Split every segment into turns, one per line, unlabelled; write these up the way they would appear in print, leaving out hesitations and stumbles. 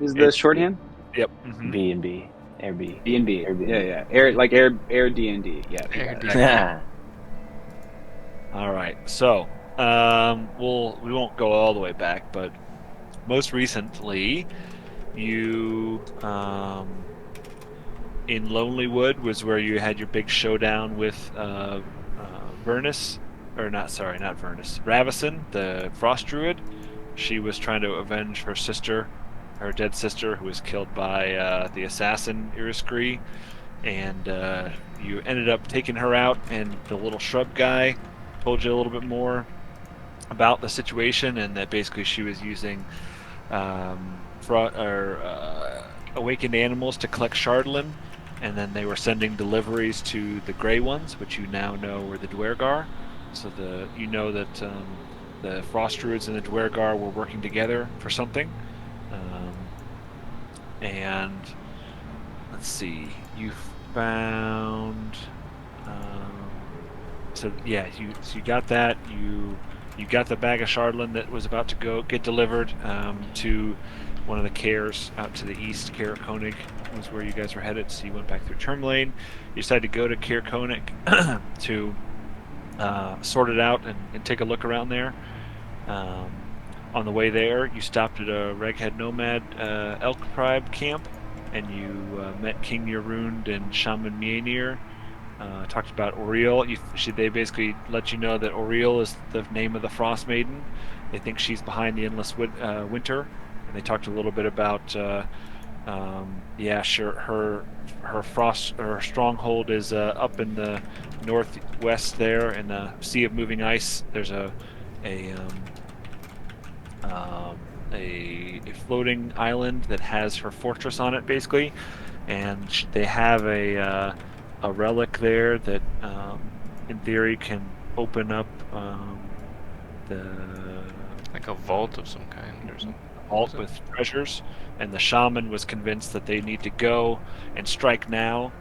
is the
It's
shorthand.
yep.
B and B, Airbnb,
B and B. Yeah,
Airbnb.
yeah. Air D and D. Yeah, you got it.
Excellent.
Yeah.
All right. So, we won't go all the way back, but most recently, you in Lonelywood was where you had your big showdown with Vernus, or not? Sorry, not Vernus. Ravison, the Frost Druid. She was trying to avenge her sister, her dead sister, who was killed by the assassin Iriskree, and you ended up taking her out. And the little shrub guy told you a little bit more about the situation, and that basically she was using awakened animals to collect Shardlin, and then they were sending deliveries to the Grey Ones, which you now know were the Dwergar. So you know that the Frost Druids and the Dwergar were working together for something. Um, and let's see, you found. Um, so you got that. You got the bag of Shardlin that was about to go get delivered to one of the cares out to the east. Caer Konig was where you guys were headed. So you went back through Termlane. You decided to go to Caer Konig to sort it out and take a look around there. Um, on the way there, you stopped at a Reghead Nomad elk tribe camp, and you met King Yarund and Shaman Mjolnir. Talked about Oriel. They basically let you know that Oriel is the name of the Frostmaiden. They think she's behind the endless winter, and they talked a little bit about yeah, sure. Her stronghold is up in the northwest there in the Sea of Moving Ice. There's a a floating island that has her fortress on it, basically, and they have a relic there that, in theory, can open up the
Like a vault of some kind or something. What
vault
was it?
with treasures. And the shaman was convinced that they need to go and strike now.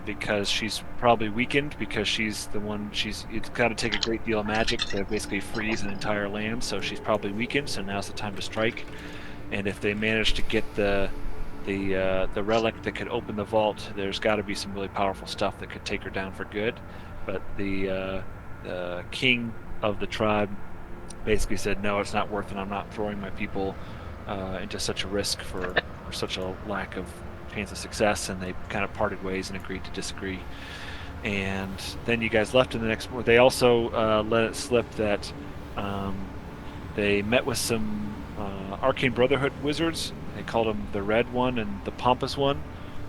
Because she's probably weakened because she's the one it's got to take a great deal of magic to basically freeze an entire land, so she's probably weakened, so now's the time to strike. And if they manage to get the relic that could open the vault, there's got to be some really powerful stuff that could take her down for good. But the king of the tribe basically said, no, it's not worth it. I'm not throwing my people into such a risk for such a lack of chance of success. And they kind of parted ways and agreed to disagree. And then you guys left in the next. They also let it slip that they met with some Arcane Brotherhood wizards. They called them the Red One and the Pompous One.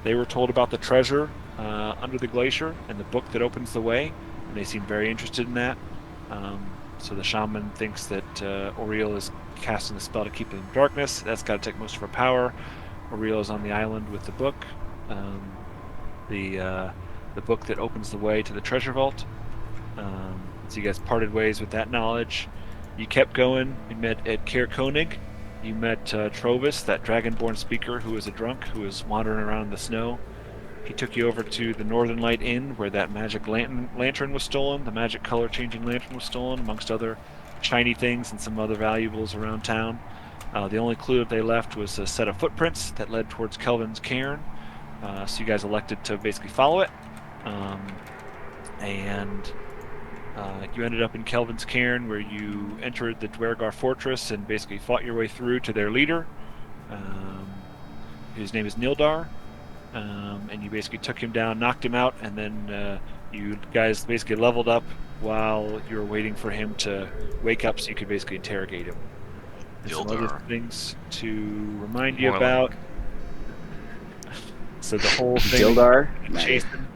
They were told about the treasure under the glacier and the book that opens the way, and they seem very interested in that. So the shaman thinks that Oriel is casting the spell to keep them in darkness. That's got to take most of her power. Oriel is on the island with the book, um, the uh, the book that opens the way to the treasure vault. So you guys parted ways with that knowledge. You kept going. You met at Caer Konig. You met Trovis, that dragonborn speaker who was a drunk who was wandering around in the snow. He took you over to the Northern Light Inn where that magic lantern was stolen. The magic color changing lantern was stolen, amongst other shiny things and some other valuables around town. The only clue that they left was a set of footprints that led towards Kelvin's cairn. So you guys elected to basically follow it. And you ended up in Kelvin's cairn, where you entered the Dwergar fortress and basically fought your way through to their leader. His name is Nildar, and you basically took him down, knocked him out, and then you guys basically leveled up while you were waiting for him to wake up so you could basically interrogate him. And some other
Dildar.
things to remind you
More
about.
like
So the whole thing
Dildar. Nice.
chasing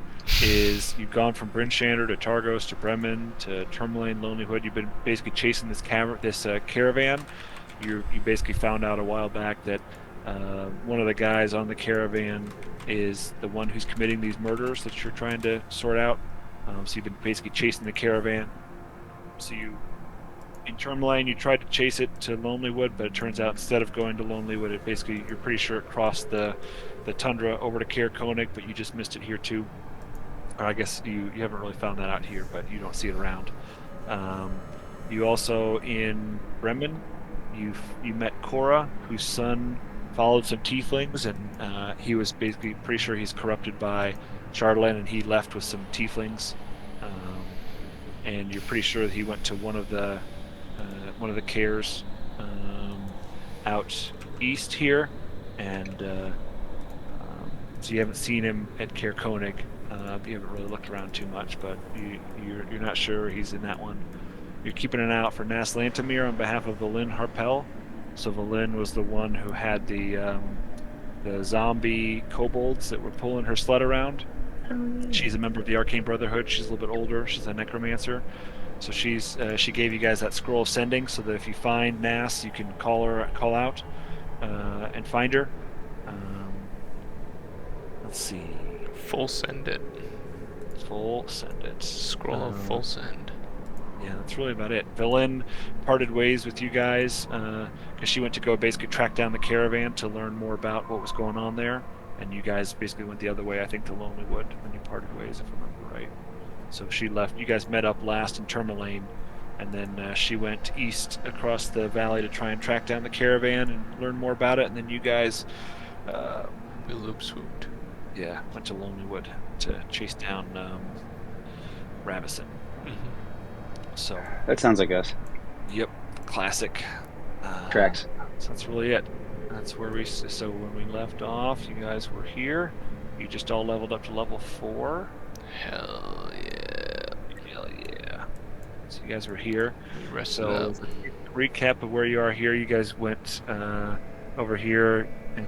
is you've gone from Bryn Shander to Targos to Bremen to Tourmaline, Lonelywood. You've been basically chasing this caravan. You basically found out a while back that one of the guys on the caravan is the one who's committing these murders that you're trying to sort out. So you've been basically chasing the caravan. So in Tourmaline, you tried to chase it to Lonelywood, but it turns out instead of going to Lonelywood, you're pretty sure it crossed the tundra over to Caer Konig, but you just missed it here too. Or I guess you haven't really found that out here, but you don't see it around. You also in Bremen, you met Cora, whose son followed some tieflings, and he was basically pretty sure he's corrupted by Chardalyn, and he left with some tieflings. And you're pretty sure that he went to one of the cares out east here, and so you haven't seen him at Caer Koenig. You haven't really looked around too much, but you're not sure he's in that one. You're keeping an eye out for Nas Lantamir on behalf of Valyn Harpel. So Valyn was the one who had the zombie kobolds that were pulling her sled around. She's a member of the Arcane Brotherhood. She's a little bit older. She's a necromancer. So she gave you guys that scroll of sending, so that if you find Nas, you can call out, and find her. Let's see.
Full send it.
Full send it.
Scroll of full send.
Yeah, that's really about it. Valyn parted ways with you guys because she went to go basically track down the caravan to learn more about what was going on there, and you guys basically went the other way, I think, to Lonelywood when you parted ways, if I remember right. So she left. You guys met up last in Tourmaline, and then she went east across the valley to try and track down the caravan and learn more about it, and then you guys
We loop swooped.
yeah, went to Lonelywood to chase down Ravison. So
That sounds like us.
yep, classic.
Tracks.
So that's really it. That's where so when we left off, you guys were here. You just all leveled up to level 4.
Hell yeah.
Hell yeah. So you guys were here.
We rested
So
up.
recap of where you are here. You guys went over here and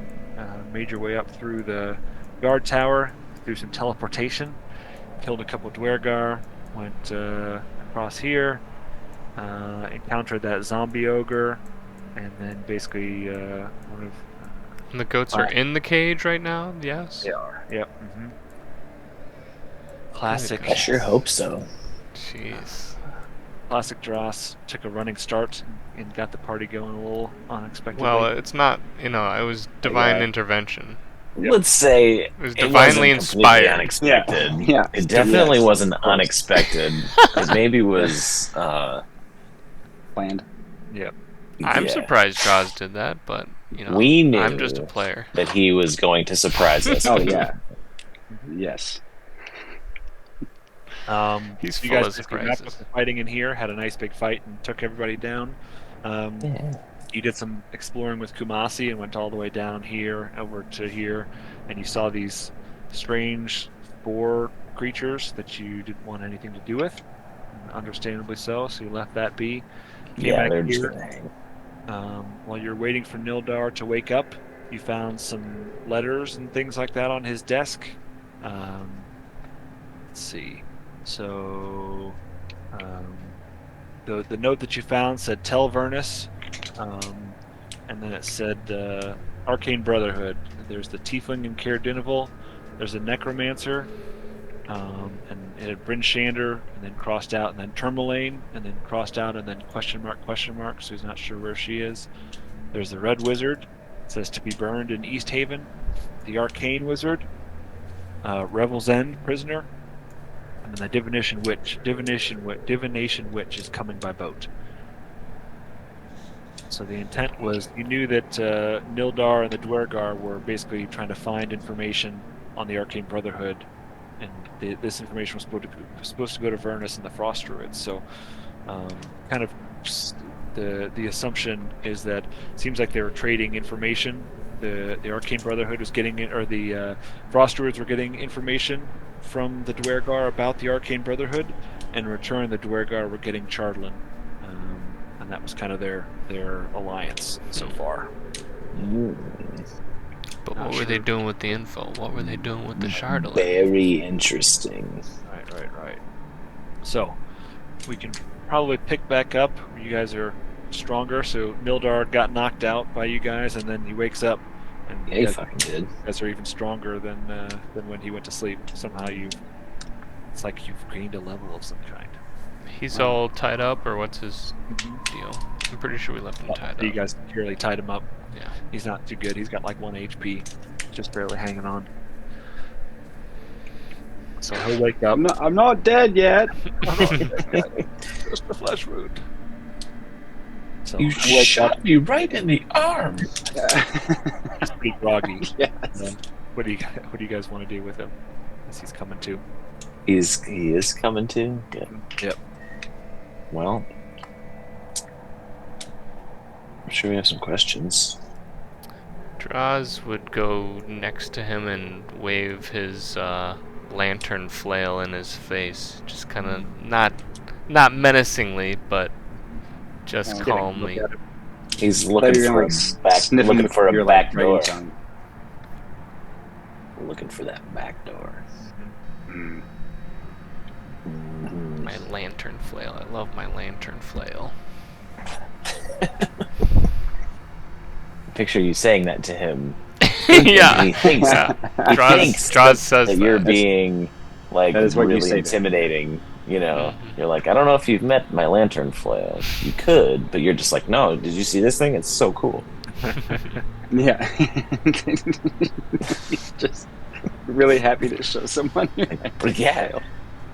made your way up through the guard tower, through some teleportation, killed a couple Dwergar, went across here, encountered that zombie ogre, and then basically one of
And the goats are in the cage right now? Yes?
they are. Yep. Classic.
I sure hope so.
Jeez.
Classic Dross took a running start and got the party going a little unexpectedly.
Well, it's not, it was divine
Yeah.
intervention.
Yep.
Let's say
It was
it
divinely
wasn't completely
inspired.
unexpected.
Yeah.
It definitely
Yes,
wasn't
of course.
unexpected. It maybe was.
Planned.
Yep.
I'm
yeah.
surprised Jaws did that, but,
We knew
I'm just a player.
that he was going to surprise us.
Oh yeah. Yes.
He's
you
full
guys
of
basically wrapped up
surprises.
the fighting in here, had a nice big fight, and took everybody down.
Yeah.
You did some exploring with Kumasi and went all the way down here, over to here, and you saw these strange spore creatures that you didn't want anything to do with, understandably so, so you left that be. Came
Yeah,
back
they're just
here.
gonna hang.
While you're waiting for Nildar to wake up, you found some letters and things like that on his desk. Let's see. So, the note that you found said "Tell Vernus," and then it said "Arcane Brotherhood." There's the Tiefling and Caer Dineval. There's a Necromancer, and it had Bryn Shander, and then crossed out, and then Tourmaline, and then crossed out, and then question mark, so he's not sure where she is. There's the Red Wizard. It says to be burned in East Haven. The Arcane Wizard. Revel's End prisoner. And then the Divination Witch is coming by boat. So the intent was, you knew that Nildar and the Dwergar were basically trying to find information on the Arcane Brotherhood, and this information was supposed to go to Vernus and the Frost Druids. So, kind of the assumption is that it seems like they were trading information. The Arcane Brotherhood was getting it, or the Frost Druids were getting information from the Dwergar about the Arcane Brotherhood, and in return the Dwergar were getting Chardalyn, and that was kind of their alliance so far.
But
Not
what were they
sure.
doing with the info? What were they doing with the Chardalyn?
Very interesting.
Right. So we can probably pick back up. You guys are stronger. So Nildar got knocked out by you guys, and then he wakes up, and
Yeah,
you
he
guys,
fucking did.
guys are even stronger than when he went to sleep. Somehow it's like you've gained a level of some kind.
He's all tied up, or what's his deal? I'm pretty sure we left him tied
You
up.
guys purely tied him up.
Yeah.
He's not too good. He's got like 1 HP, just barely hanging on. So he'll wake up.
I'm not dead yet.
Just a flesh wound. So
You shot me right in the arm.
he's pretty groggy.
Yes.
What do you guys want to do with him as he's coming to?
He is coming to. Good.
Yep.
Well, I'm sure we have some questions.
Draws would go next to him and wave his lantern flail in his face, just kind of not menacingly, but just
Yeah,
calmly.
look at it.
He's
I thought
looking
you were
for
gonna,
a
like,
back.
sniff him
Looking for
your,
a back
like,
door.
brain tongue.
Looking for that back door.
Mm.
Mhm.
My lantern flail. I love my lantern flail.
Picture you saying that to him.
Yeah.
He thinks,
Yeah.
he
Draws-
thinks
Draws says
that you're
that.
being like
That is what you
really
say to him.
intimidating. You know,
Mhm.
you're like, I don't know if you've met my lantern flail. You could, but you're just like, no. Did you see this thing? It's so cool.
Yeah. He's just really happy to show someone.
But yeah,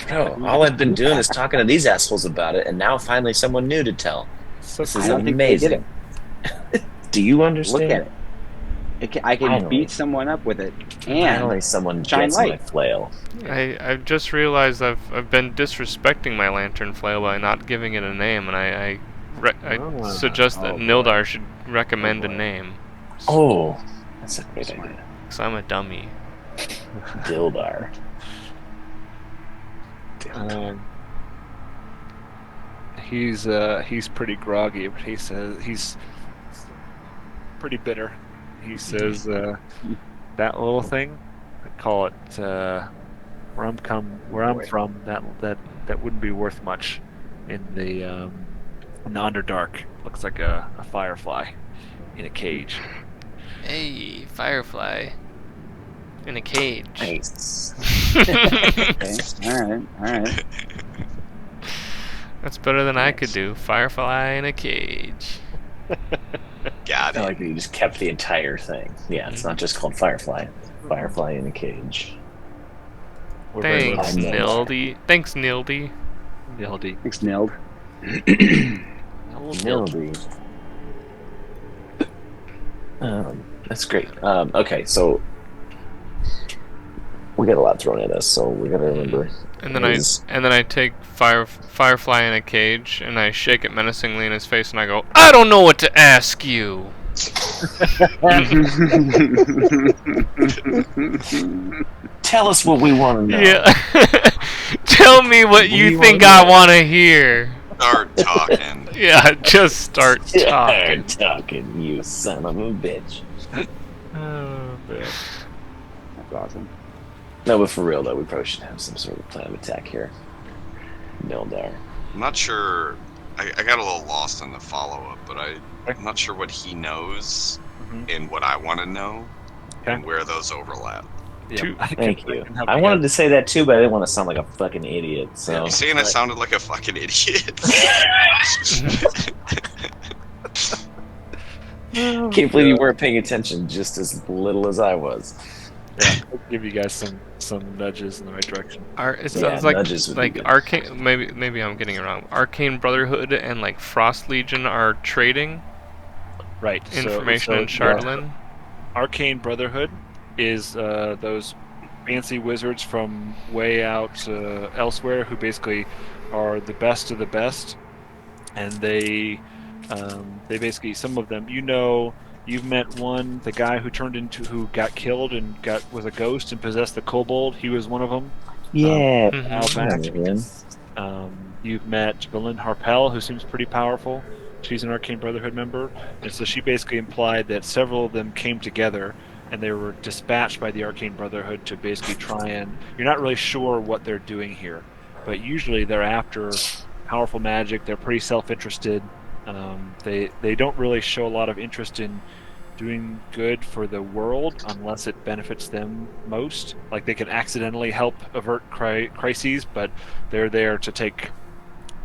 bro, all I've been doing is talking to these assholes about it, and now finally someone new to tell.
So
This
I
is
don't think they get
amazing. Do you understand?
Look at it. I can
Finally.
beat someone up with it, and
Finally, someone
shine
gets my
light.
flail.
I've just realized I've been disrespecting my lantern flail by not giving it a name, and I suggest that
Oh, boy.
Nildar should recommend
Oh,
a
boy.
name.
Oh, that's a great
Smart.
idea.
Because I'm a dummy.
Dildar.
he's pretty groggy, but he says he's pretty bitter. He says that little thing, I call it where I'm from. That wouldn't be worth much in the Underdark. Looks like a firefly in a cage.
Hey, firefly. In a cage.
Nice.
okay. All right.
That's better than I could do. Firefly in a cage.
I
Got it.
like that you just kept the entire thing. Yeah, it's not just called Firefly. Firefly in a cage.
We're very
Thanks,
little.
Nildy. Thanks, Nildy.
Nildy.
Thanks, Neld.
Mildy. That's great. Okay, so we got a lot thrown at us, so we gotta remember.
And then
his-
I take Firefly in a cage and I shake it menacingly in his face and I go, I don't know what to ask you.
Tell us what we want to know.
Yeah. Tell me what you
you
think
wanna
I
know?
want to hear.
Start talking.
Yeah, just start talking.
Talking, you son of a bitch.
Oh,
That's awesome.
No, but for real though, we probably should have some sort of plan of attack here. Nildar.
I'm not sure. I got a little lost in the follow-up, but I'm not sure what he knows
Mhm.
and what I want to know and
Okay.
where those overlap.
Yeah,
Thank you. I wanted to say that too, but I didn't want to sound like a fucking idiot. So
You saying I sounded like a fucking idiot?
can't believe you weren't paying attention just as little as I was.
I'll give you guys some nudges in the right direction.
It
Yeah,
sounds like
nudges would be good.
Arcane. Maybe I'm getting it wrong. Arcane Brotherhood and like Frost Legion are trading
Right.
information in Shardlin.
Arcane Brotherhood is those fancy wizards from way out elsewhere who basically are the best of the best, and they basically, some of them, you've met one, the guy who got killed and was a ghost and possessed the kobold. He was one of them.
Yeah.
Mhm.
Back. You've met Belinda Harpel, who seems pretty powerful. She's an Arcane Brotherhood member, and so she basically implied that several of them came together and they were dispatched by the Arcane Brotherhood to basically try and. You're not really sure what they're doing here, but usually they're after powerful magic. They're pretty self-interested. They don't really show a lot of interest in doing good for the world unless it benefits them most. Like they can accidentally help avert crises, but they're there to take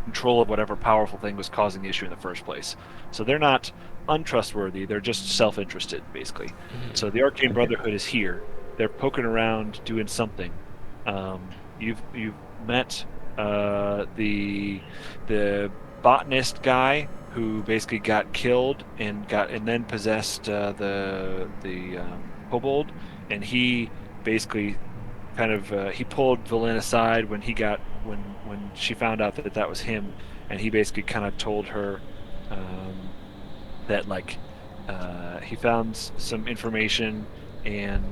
control of whatever powerful thing was causing the issue in the first place. So they're not untrustworthy, they're just self-interested, basically. So the Arcane Brotherhood is here. They're poking around doing something. You've met the botanist guy who basically got killed and then possessed the kobold, and he basically kind of he pulled Valen aside when she found out that was him, and he basically kind of told her that like he found some information, and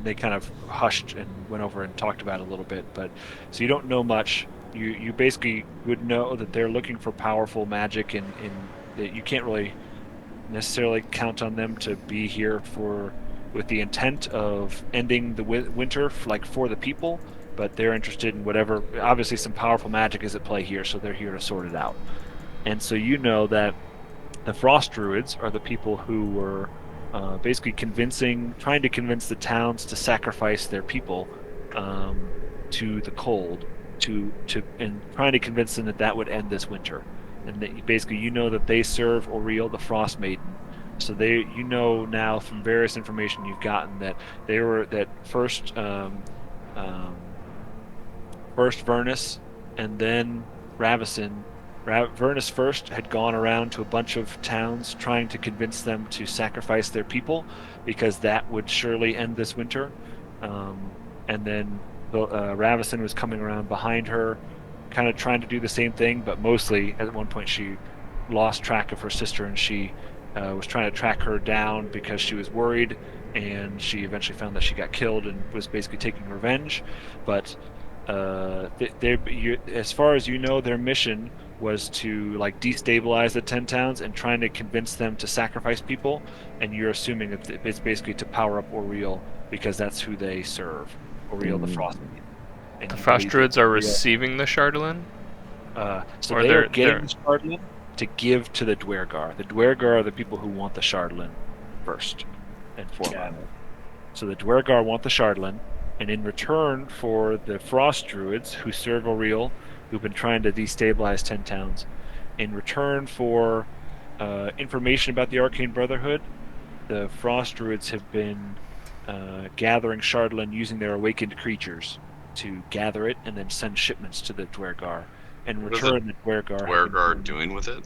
they kind of hushed and went over and talked about it a little bit. But so you don't know much. You basically would know that they're looking for powerful magic, and that you can't really necessarily count on them to be here with the intent of ending the winter for the people. But they're interested in whatever. Obviously, some powerful magic is at play here, so they're here to sort it out. And so you know that the Frost Druids are the people who were basically trying to convince the towns to sacrifice their people to the cold, and trying to convince them that would end this winter. And that basically you know that they serve Oriel, the Frostmaiden. So you know now from various information you've gotten that they were that first Vernus and then Ravison. Vernus first had gone around to a bunch of towns trying to convince them to sacrifice their people because that would surely end this winter. And then Ravison was coming around behind her, kind of trying to do the same thing, but mostly at one point she lost track of her sister, and she was trying to track her down because she was worried, and she eventually found that she got killed and was basically taking revenge. But as far as you know, their mission was to destabilize the 10 towns and trying to convince them to sacrifice people, and you're assuming that it's basically to power up Oriel because that's who they serve, Oriel the Frostmaiden. And
The Frost Druids are receiving the Shardolin?
So
Or
they're getting the Shardolin to give to the Dwergar. The Dwergar are the people who want the Shardolin first and foremost. So the Dwergar want the Shardolin, and in return for the Frost Druids who serve Oriel, who've been trying to destabilize 10 towns, in return for information about the Arcane Brotherhood, the Frost Druids have been gathering Shardolin using their awakened creatures to gather it and then send shipments to the Dwergar. In return, the
Dwergar doing with it?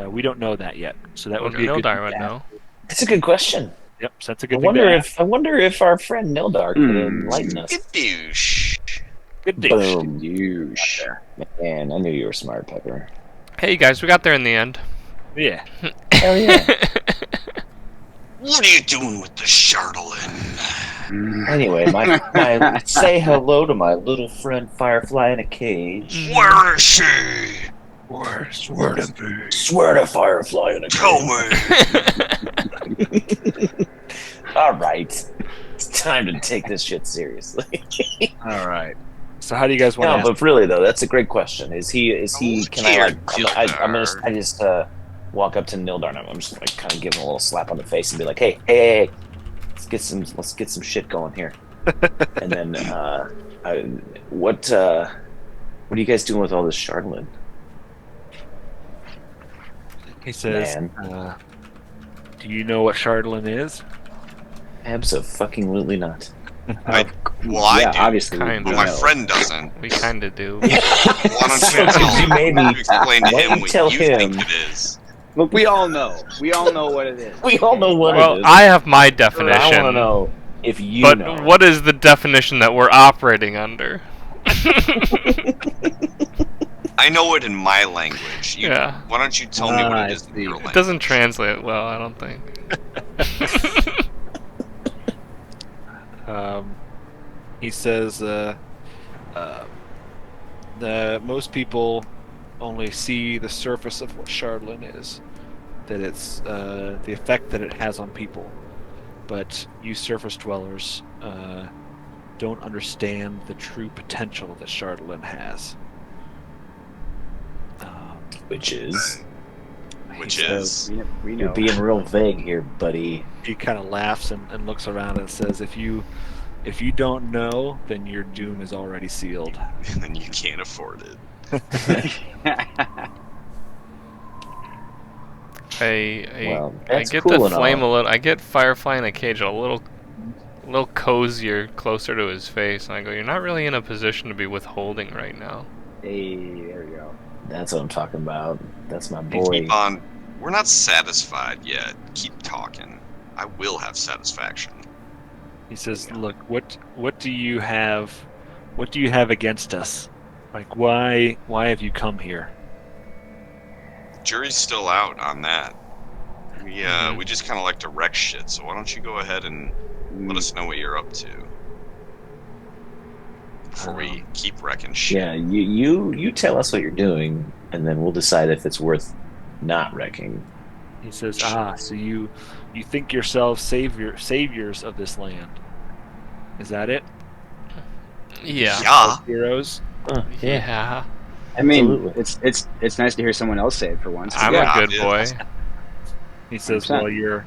We don't know that yet, so that would be a good
Nildar would know.
That's a good question.
Yep, so that's a
I
good thing.
wonder if our friend Nildar could enlighten us.
Gadoosh.
Good thing.
Boom.
Douche.
Man, I knew you were smart, Pepper.
Hey guys, we got there in the end.
Yeah.
Hell yeah.
What are you doing with the Shardolin?
Anyway, my say hello to my little friend Firefly in a cage.
Where is she?
Where to be?
Swear to Firefly in a
Tell
cage.
me.
All right, it's time to take this shit seriously.
All right. So how do you guys want
No,
to?
but really though, that's a great question. Is he? Can I
Nildar.
I just walk up to Nildar and I'm just kind of give him a little slap on the face and be like, hey, let's get some shit going here. And then what are you guys doing with all this Shardolin?
He says,
Man.
"Do you know what Shardolin is?"
Abso-fucking-lutely not.
I do.
Obviously.
Kind
But
of.
my friend doesn't.
We kind of do.
Why don't
So
you tell
you
him?
maybe-
Explain to
why
him
don't you
what
tell
you
him-
think it is.
Look, we all know. We all know what it is.
We all know what
Well,
it is.
I have my
I
definition.
want to know if you
But
know.
what is the definition that we're operating under?
I know it in my language.
Yeah.
Why don't you tell me what
I
it is in
see.
your
It
language?
It doesn't translate well, I don't think.
He says, most people only see the surface of what Shardolin is, that it's the effect that it has on people. But you surface dwellers don't understand the true potential that Shardolin has.
Which is?
Which
He
is?
says-
We
You're
know.
being real vague here, buddy.
he kind of laughs and looks around and says, if you don't know, then your doom is already sealed.
And you can't afford it.
Well,
I
that's
get
cool
the
and
flame
all.
a little. I get Firefly in a cage a little cozier, closer to his face, and I go, "You're not really in a position to be withholding right now."
Hey, there we go.
That's what I'm talking about. That's my boy.
Keep on. We're not satisfied yet. Keep talking. I will have satisfaction.
He says, "Look, what do you have? What do you have against us? Like, why have you come here?"
Jury's still out on that. We
Mhm.
we just kind of like to wreck shit. So why don't you go ahead and let us know what you're up to before we keep wrecking shit.
Yeah, you tell us what you're doing, and then we'll decide if it's worth not wrecking.
He says, so you think yourselves saviors of this land? Is that it?
Yeah.
Yeah.
Heroes?
Yeah.
I mean,
Absolutely.
it's nice to hear someone else say it for once.
I'm
Yeah,
a good
dude.
boy.
He says,
100%.
well,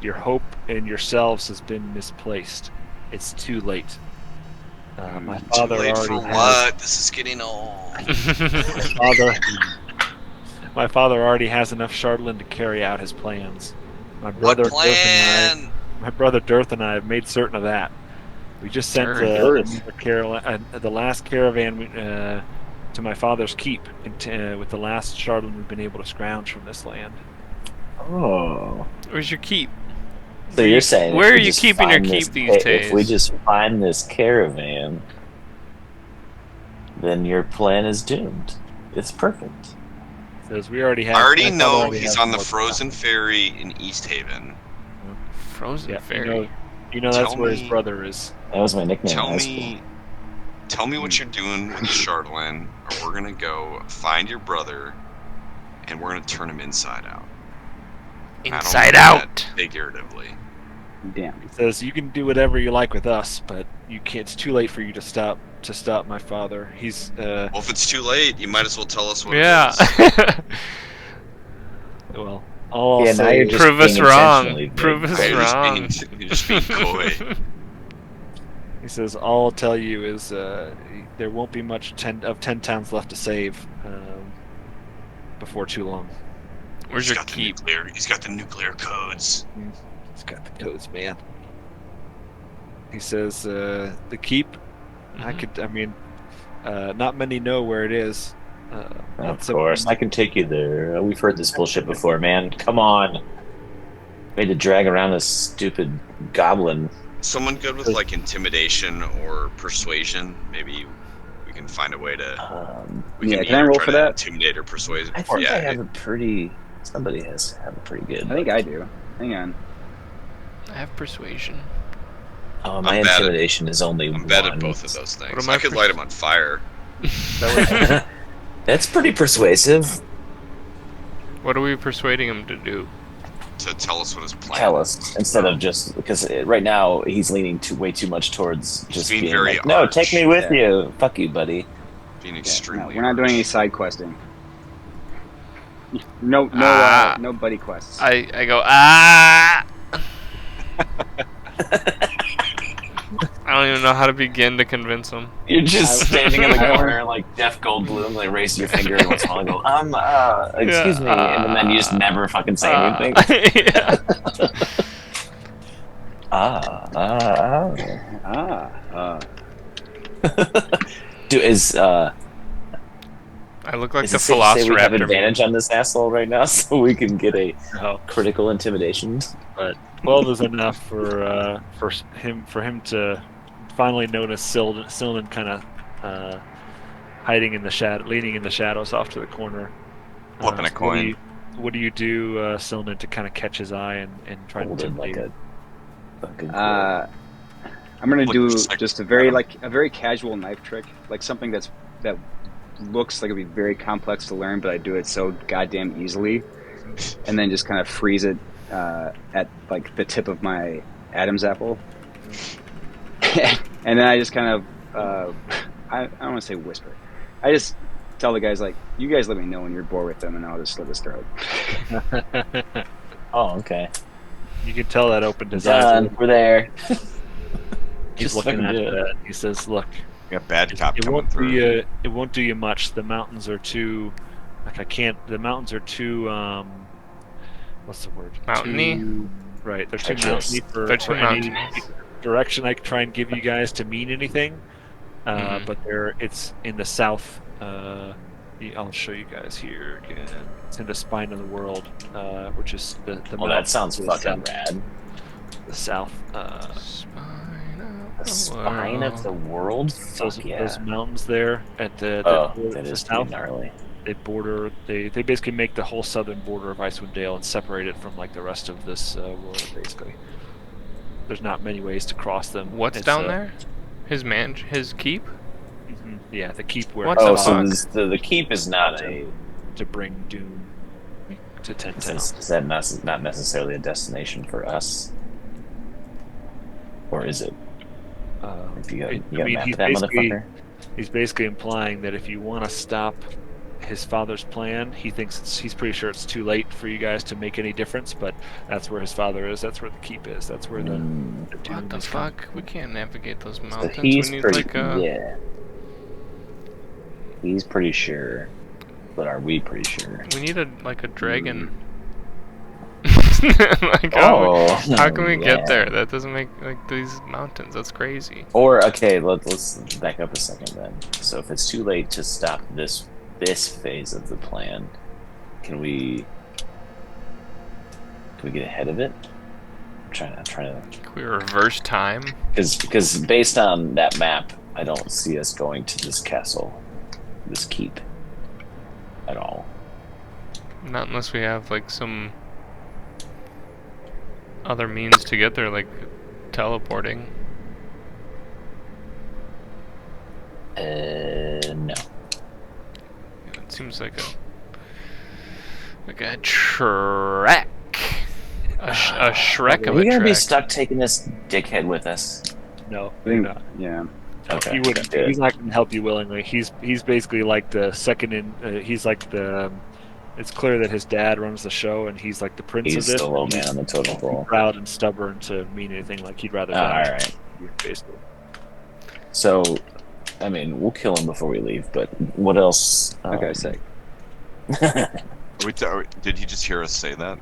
your hope in yourselves has been misplaced. It's too late. My
Too
father
late for
already has.
what? This is getting old.
My father already has enough Chardlin to carry out his plans. My
What
brother
plan?
Dirth and I have made certain of that. We just sent
Dirth.
the last caravan to my father's keep, with the last Chardlin we've been able to scrounge from this land.
Oh.
Where's your keep?
So you're saying
where
if
are
we
you
just
keeping your
find
keep
this
these days?
If we just find this caravan, then your plan is doomed. It's perfect.
Says we already have.
I already
my father
know
already
he's
has
on the
more-
frozen ferry in East Haven.
Frozen
Yeah,
Ferry.
you know that's
Tell
where his
me-
brother is.
That was my nickname in
Tell
high
me, tell me what you're doing with the Chardlin, or we're gonna go find your brother, and we're gonna turn him inside out. And I don't
Inside
mean that
out.
figuratively.
Damn.
He says you can do whatever you like with us, but you can't. It's too late for you to stop my father. He's
Well, if it's too late, you might as well tell us what
Yeah.
it is.
well. All I'll
Yeah, now
say
you're
is
just
Prove us
being
wrong.
intentionally vague.
Prove us
You're just
wrong.
you're just being coy.
he says all I'll tell you is there won't be much 10 towns left to save before too long.
Where's
He's
your
got the
keep?
nuclear. He's got the nuclear codes.
He's got the codes, man. He says the keep. Not many know where it is.
Of course, I can take you there. We've heard this bullshit before, man. Come on. Made to drag around this stupid goblin.
Someone good with like intimidation or persuasion. Maybe we can find a way to.
Yeah, can I roll
try
for
to
that?
Intimidate or persuade.
I think
yeah,
I have a pretty. Somebody has to have a pretty good.
I think I do. Hang on.
I have persuasion.
Oh, my
I'm bad at-
intimidation is only
I'm
one.
bad at both of those
What
things.
am I
I could light him on fire.
That's pretty persuasive.
What are we persuading him to do?
To tell us what his plan
Tell
is.
us instead of just because right now he's leaning way too much towards just
being
being
very
like, no,
arch.
take me with
Yeah.
you. Fuck you, buddy.
Being
No,
extremely.
we're not doing any
arch.
side questing. No, buddy quests.
I go, ah! I don't even know how to begin to convince him.
You're just standing in the
I-
corner like Jeff Goldblum, like raise your finger every once in a while and go, excuse me, and then you just never fucking say anything.
Yeah. I look like
Is
the
it safe to say we have
Velociraptor.
advantage on this asshole right now, so we can get a
No,
critical intimidation?
but 12 is enough for him to finally notice Sylvan kind of hiding in the shadow, leaning in the shadows off to the corner.
Flipping a coin.
What do you do, Sylvan, to kind of catch his eye and try to
Hold it
intimidate
like
him?
a fucking
I'm gonna
Look,
do
just like-
just a very casual knife trick, like something that looks like it'd be very complex to learn, but I do it so goddamn easily, and then just kind of freeze it at like the tip of my Adam's apple, and then I just kind of I don't want to say whisper. I just tell the guys like, you guys let me know when you're bored with them, and I'll just slit his throat.
Oh, okay.
You can tell that opened his
Done.
eyes.
We're there.
He's
Just
looking
fucking
at
do it.
that. He says, "Look,
We got bad cop
it
coming
won't
through.
do it won't do you much. The mountains are too I can't. The mountains are too what's the word?
Mountainy?
Right. They're too
Treacherous.
mountainy for,
They're too
for any
mountainous.
direction I could try and give you guys to mean anything.
Mhm.
But it's in the south I'll show you guys here again. It's in the spine of the world, which is the
Well, that
mountains
sounds
to the
fucking
south.
rad.
The south.
Spine
The spine of the world?
Those
Fuck yeah.
those mountains there at the
Oh,
border
that
the
is pretty
south.
gnarly.
They basically make the whole southern border of Icewind Dale and separate it from like the rest of this world. Basically, there's not many ways to cross them.
What's
It's,
down there? His keep?
Yeah, the keep where
What
his
the
Oh,
father
so the keep is not a.
to bring doom to Ten
Is
Towns.
that not necessarily a destination for us? Or is it? If you got a map of that motherfucker?
He's basically implying that if you want to stop his father's plan, he's pretty sure it's too late for you guys to make any difference. But that's where his father is. That's where the keep is. That's where the doom
What the
is coming.
fuck? We can't navigate those
So
mountains.
he's
We need
pretty.
like a.
Yeah. He's pretty sure. But are we pretty sure?
We need a dragon.
Hmm.
Like how can we
yeah.
get there? That doesn't make like these mountains. That's crazy.
Or okay, let's back up a second then. So if it's too late to stop this phase of the plan, can we get ahead of it? I'm trying to
Can we reverse time?
because based on that map, I don't see us going to this castle, this keep, at all.
Not unless we have like some other means to get there, like teleporting.
No.
It seems like a trek. A Shrek of
Are
a
we gonna be
trek.
stuck taking this dickhead with us?
No,
I think, yeah.
Okay.
he wouldn't.
good.
He's not going to help you willingly. He's basically like the second in. He's like the. It's clear that his dad runs the show, and he's like the prince
He's
of this.
the low
and
man
he's
on the totem pole.
proud and stubborn to mean anything. Like he'd rather
Oh,
die.
all right.
Basically.
So, I mean, we'll kill him before we leave. But what else?
Okay, sick.
Did he just hear us say that?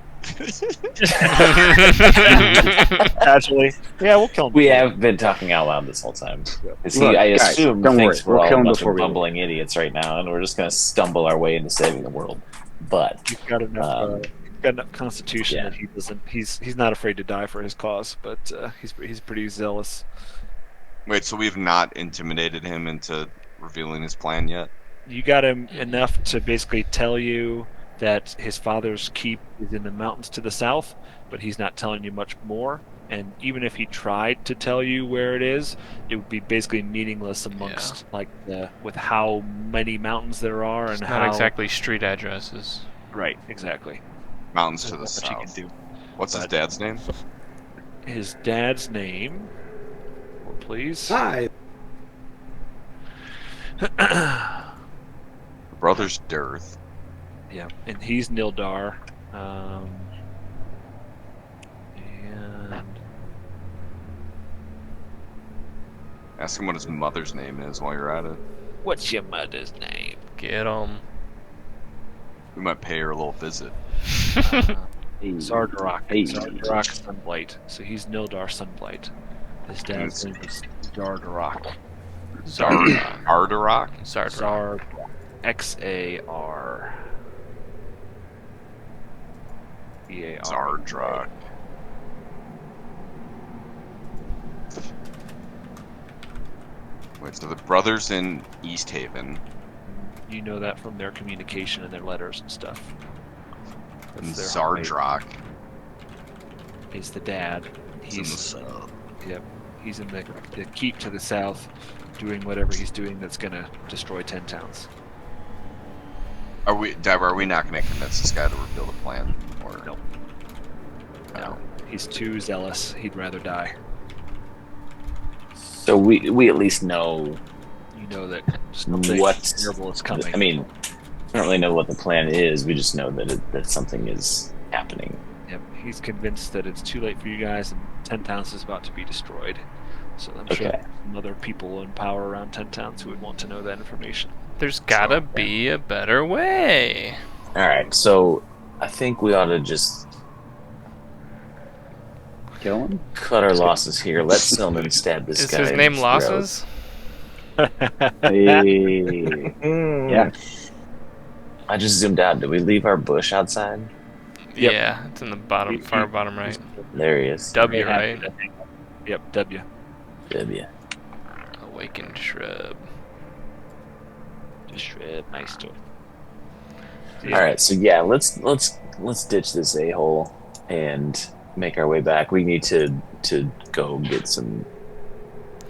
Casually. Yeah, we'll kill him.
We have been talking out loud this whole time. 'Cause he,
Look,
I
guys,
assume,
don't
thinks
worry.
we're
We'll
all
kill
a
him
bunch
before
of
we leave.
bumbling idiots right now, and we're just going to stumble our way into saving the world. But
He's got enough. Got enough constitution
yeah.
that he doesn't. He's not afraid to die for his cause, but he's pretty zealous.
Wait, so we've not intimidated him into revealing his plan yet?
You got him enough to basically tell you that his father's keep is in the mountains to the south, but he's not telling you much more. And even if he tried to tell you where it is, it would be basically meaningless amongst with how many mountains there are and
It's
how
not exactly street addresses.
right, exactly.
Mountains to the
That's what you
south.
can do.
What's his
But-
dad's name?
His dad's name, please.
Hi.
Brother's Dearth.
Yeah, and he's Nildar. And
Ask him what his mother's name is while you're at it.
what's your mother's name?
Get 'em.
We might pay her a little visit.
Zardarok.
Hey.
Zardarok Sunblight. So he's Nildar Sunblight. His dad's name is Zardarok.
Ardarok?
Zardrak.
Zar. Xar. EAR.
Zardrak. Wait, so the brothers in East Haven.
You know that from their communication and their letters and stuff.
And
That's their homemade-
Zardrak
is the dad.
is in the south.
Yep. He's in the keep to the south, doing whatever he's doing that's gonna destroy 10 towns.
Are we not going to convince this guy to reveal the plan? Or
No. No. He's too zealous. He'd rather die.
So we at least know
You know that something
what.
terrible is coming.
I mean, I don't really know what the plan is. We just know that something is happening.
Yep. He's convinced that it's too late for you guys, and 10 towns is about to be destroyed. So I'm sure
Okay.
there's some other people in power around 10 towns who would want to know that information.
There's gotta be a better way.
All right, so I think we ought to just
Kill him?
cut our losses here. Let Silman stab this
Is
guy.
his
in
name
throat.
Losses?
Hey. Yeah.
I just zoomed out. Did we leave our bush outside?
Yep.
Yeah, it's in the bottom, far bottom right.
There he is.
W,
They have
right?
to- Yep, W.
W.
Awakened shrub.
Just shred, nice to.
All right, so yeah, let's ditch this a-hole and make our way back. We need to go get some.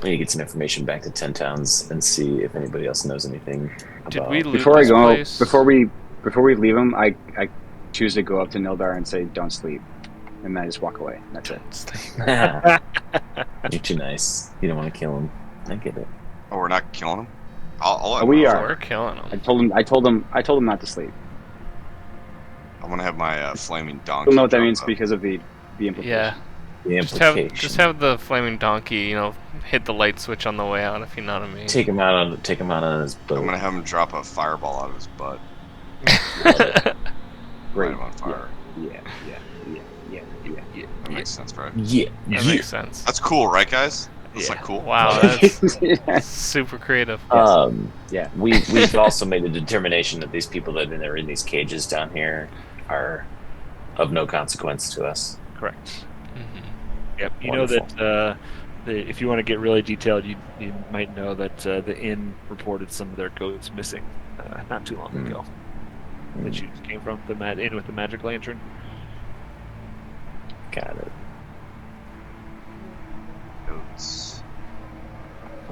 We need to get some information back to Ten Towns and see if anybody else knows anything
Did
about.
we loot
Before I
this
go,
place?
before we leave him, I choose to go up to Nildar and say, "Don't sleep," and then I just walk away. That's it.
You're too nice. You don't want to kill him. I get it.
Oh, we're not killing him. I'll let
We
him know.
are.
We're killing them.
I told him not to sleep.
I'm gonna have my flaming donkey.
You'll know what that
jump
means
up.
because of the implication.
Yeah.
The
Just
implication.
have the flaming donkey, hit the light switch on the way out, if you know what I mean.
Take him out on his boat.
I'm gonna have him drop a fireball out of his butt.
Great.
Light him on fire.
Yeah.
That makes sense, right?
Yeah.
That makes sense.
That's cool, right, guys? That's
Yeah.
like cool.
Wow, that's
Yeah.
super creative.
Yeah.
We've also made a determination that these people that are in these cages down here are of no consequence to us.
Correct.
Mhm.
Yep. You
Wonderful.
know that if you want to get really detailed, you might know that the inn reported some of their goats missing not too long ago. That you came from the inn with the magic lantern.
Got it.
Goats.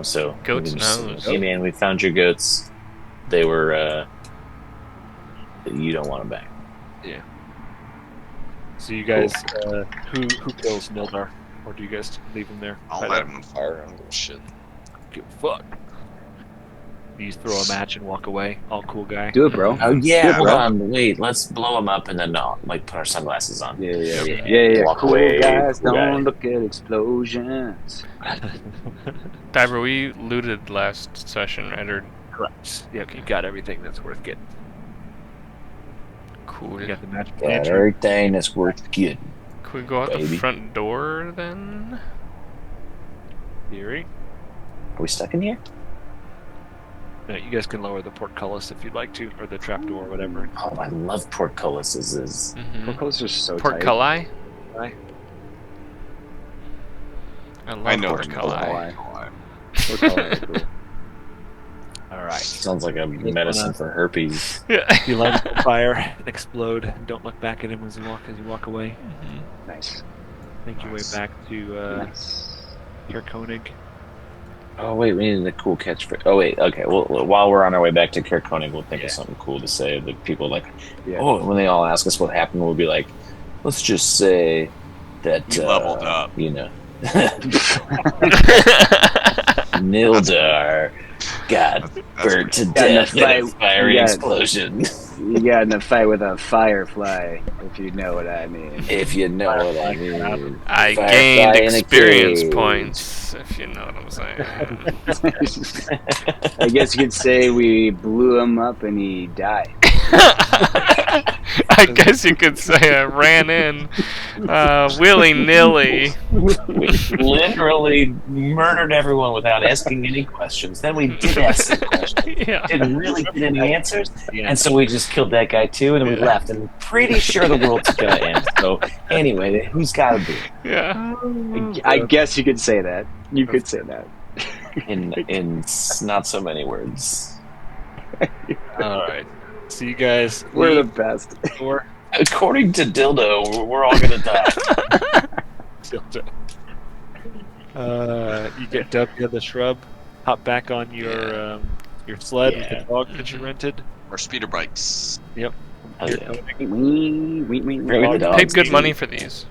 So
Goat's
we just-
nose.
Hey man, we found your goats. They were. You don't want them back.
Yeah. So you guys, who kills Nildar, or do you guys leave him there?
I'll
Right
light
up?
him on fire. I don't give a shit.
Give a fuck. You throw a match and walk away. All cool guy.
Do it, bro.
Oh yeah, hold
bro.
on, wait. Let's blow them up and then put our sunglasses on.
Yeah.
Walk
Cool
away,
guys
cool guy.
don't look at explosions.
Diver, we looted last session, right? Or
Correct. Yep. You got everything that's worth getting.
cool.
You got the magic
Got
lantern.
everything that's worth getting.
Can we go out the
Baby.
front door then?
Theory.
Are we stuck in here?
No, you guys can lower the portcullis if you'd like to, or the trapdoor, whatever.
Oh, I love portcullises.
Mm-hmm.
Portcullis are so tight.
Portculli?
Right.
I love
I know
portculli.
Portcullis are cool.
All right.
Sounds like a medicine for herpes.
Yeah.
You light it on fire and explode. Don't look back at him as you walk away.
Mhm.
Nice.
Make your way
Nice.
back to
Nice.
Kirkonig.
Oh wait, we needed a cool catchphrase. Oh wait, okay. Well, while we're on our way back to Kirkkonig, we'll think
Yeah.
of something cool to say. That people like,
Yeah.
oh, when they all ask us what happened, we'll be like, let's just say that
We leveled up.
You know, Nildar got burnt to
Got in a
death in a
fight.
fiery
Yeah.
explosion.
You got in a fight with a firefly, if you know what I mean.
If you know what I mean.
I
Firefly
gained
in a
experience
cage.
points, if you know what I'm saying.
I guess you could say we blew him up and he died.
I guess you could say I ran in willy-nilly.
We literally murdered everyone without asking any questions. Then we did ask some questions.
Yeah.
Didn't really get any answers.
Yeah.
And so we just killed that guy too, and then we
Yeah.
left. And I'm pretty sure the world's gonna end. So anyway, who's gotta be
Yeah.
I guess you could say that. You could say that.
in not so many words.
All right. So you guys
We're the
leave
best.
the door.
According to Dildo, we're all gonna die.
You get W the shrub. Hop back on your sled with
Yeah.
the dog that you rented.
Or speeder bikes.
Oh, yeah.
Bring
Bring the dogs.
Paid good money for these.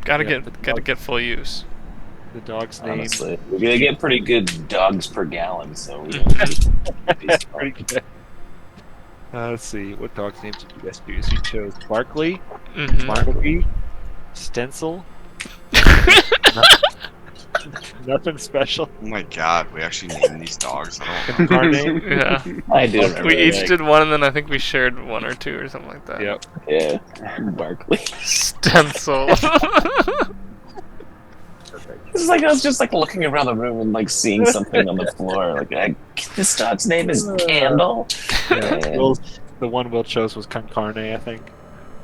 Gotta
Yeah,
get full use.
The dog's name.
Honestly, we're gonna get pretty good dogs per gallon. So we
Pretty good. Let's see. What dog's name did you guys choose? You chose Barkley,
Mm-hmm.
Barnaby, Stencil. Nothing special.
Oh my god, we actually named these dogs. I don't know.
Carnate.
Yeah.
I do. remember
We each
that.
did one, and then I think we shared one or two or something like that.
Yep.
Yeah, Barkley.
Stencil.
This is like I was just like looking around the room and like seeing something on the floor. Like this dog's name is Candle. And
The one Will chose was con carne, I think.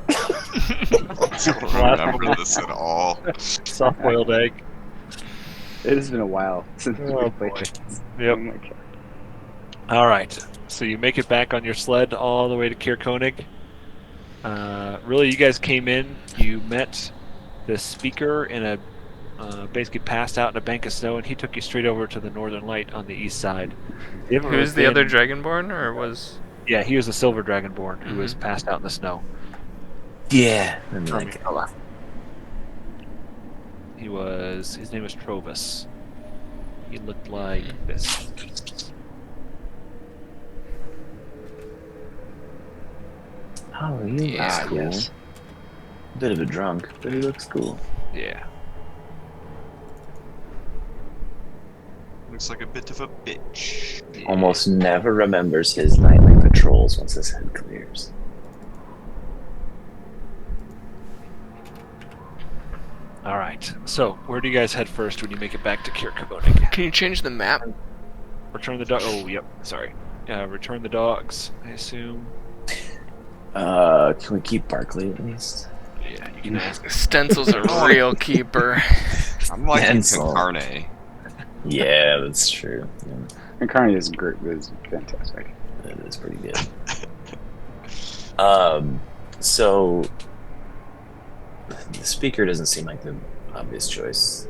I don't remember this at all.
Soft-boiled egg.
It has been a while since
Oh,
we played.
boy.
This.
Yep.
Oh my god.
All right. So you make it back on your sled all the way to Kirkonig. Really, you guys came in. You met the speaker in a basically passed out in a bank of snow, and he took you straight over to the Northern Light on the east side. You haven't really
Who's the other
been-
Dragonborn, or was?
Yeah, he was a silver dragonborn who was passed out in the snow.
Yeah. And
From
like,
He was. His name was Trovis. He looked like this.
oh, he looks cool.
Yes.
Bit of a drunk, but he looks cool.
Yeah.
Looks like a bit of a bitch.
Almost never remembers his nightly patrols once his head clears.
All right. So, where do you guys head first when you make it back to Kirkonig?
Can you change the map?
Return the dog. Oh, yep. Sorry. Return the dogs, I assume.
Can we keep Barkley at least?
Yeah, you can ask.
Stencil's a real keeper.
I'm liking
Pencil.
con carne.
Yeah, that's true. Yeah,
And Carney is great. Is fantastic.
that is pretty good. So the speaker doesn't seem like the obvious choice.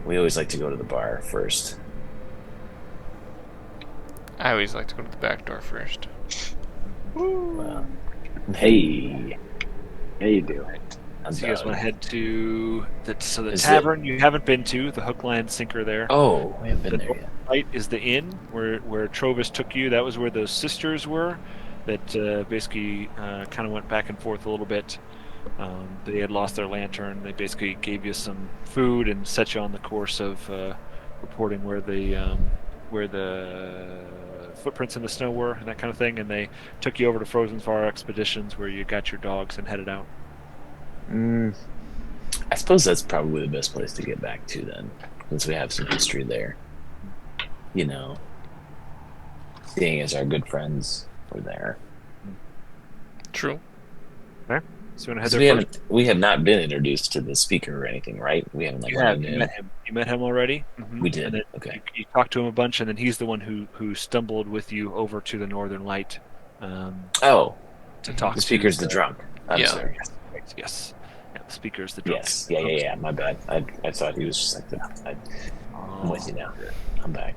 We always like to go to the bar first.
I always like to go to the back door first.
Well, hey,
Yeah, you do.
So you guys want to head to the
Is
tavern you haven't been to, the Hook, Line, Sinker there.
Oh, we haven't been there yet.
Right is the inn where Trovis took you. That was where those sisters were that basically kind of went back and forth a little bit. They had lost their lantern. They basically gave you some food and set you on the course of reporting where the footprints in the snow were and that kind of thing. And they took you over to Frozen Far Expeditions where you got your dogs and headed out.
I suppose that's probably the best place to get back to then, since we have some history there. You know, seeing as our good friends were there.
True.
So you want to head
'Cause
there first?
we have not been introduced to the speaker or anything, right? We haven't like
You
run
have. You
into
met him. You met him already? Mhm.
We did.
And then
Okay.
you talked to him a bunch, and then he's the one who stumbled with you over to the Northern Light
Oh,
to talk
the
to
speaker's the drunk. I'm
Yeah.
sorry.
Yes. Yeah, the speaker's the drunk.
Yes. Yeah. My bad. I thought he was just like the. I'm with you now. I'm back.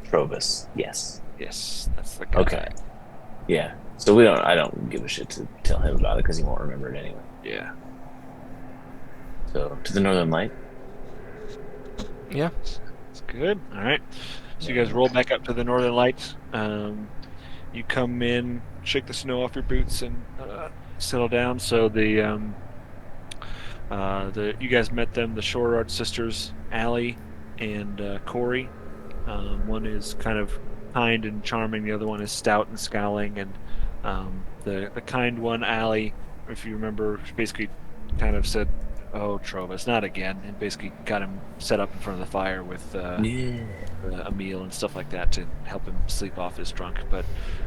Trovis. Yes.
Yes, that's the guy.
Okay. Yeah. So I don't give a shit to tell him about it because he won't remember it anyway.
Yeah.
So to the Northern Light.
Yeah.
That's good. All right. So you guys roll back up to the Northern Lights. You come in, shake the snow off your boots, and settle down. So the you guys met them, the Shoreyard sisters, Allie and Corey. One is kind of kind and charming. The other one is stout and scowling. And the kind one, Allie, if you remember, basically kind of said, "Oh, Trovis, not again," and basically got him set up in front of the fire with a meal and stuff like that to help him sleep off his drunk. But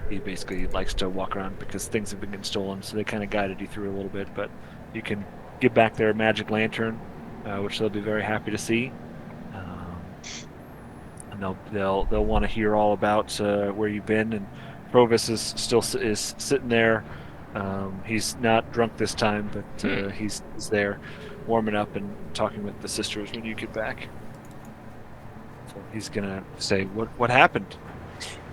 he basically likes to walk around because things have been getting stolen, so they kind of guided you through a little bit. But you can give back their magic lantern, which they'll be very happy to see. And they'll want to hear all about where you've been. And Provis is still sitting there. He's not drunk this time, but he's there, warming up and talking with the sisters when you get back. So he's gonna say, "What happened?"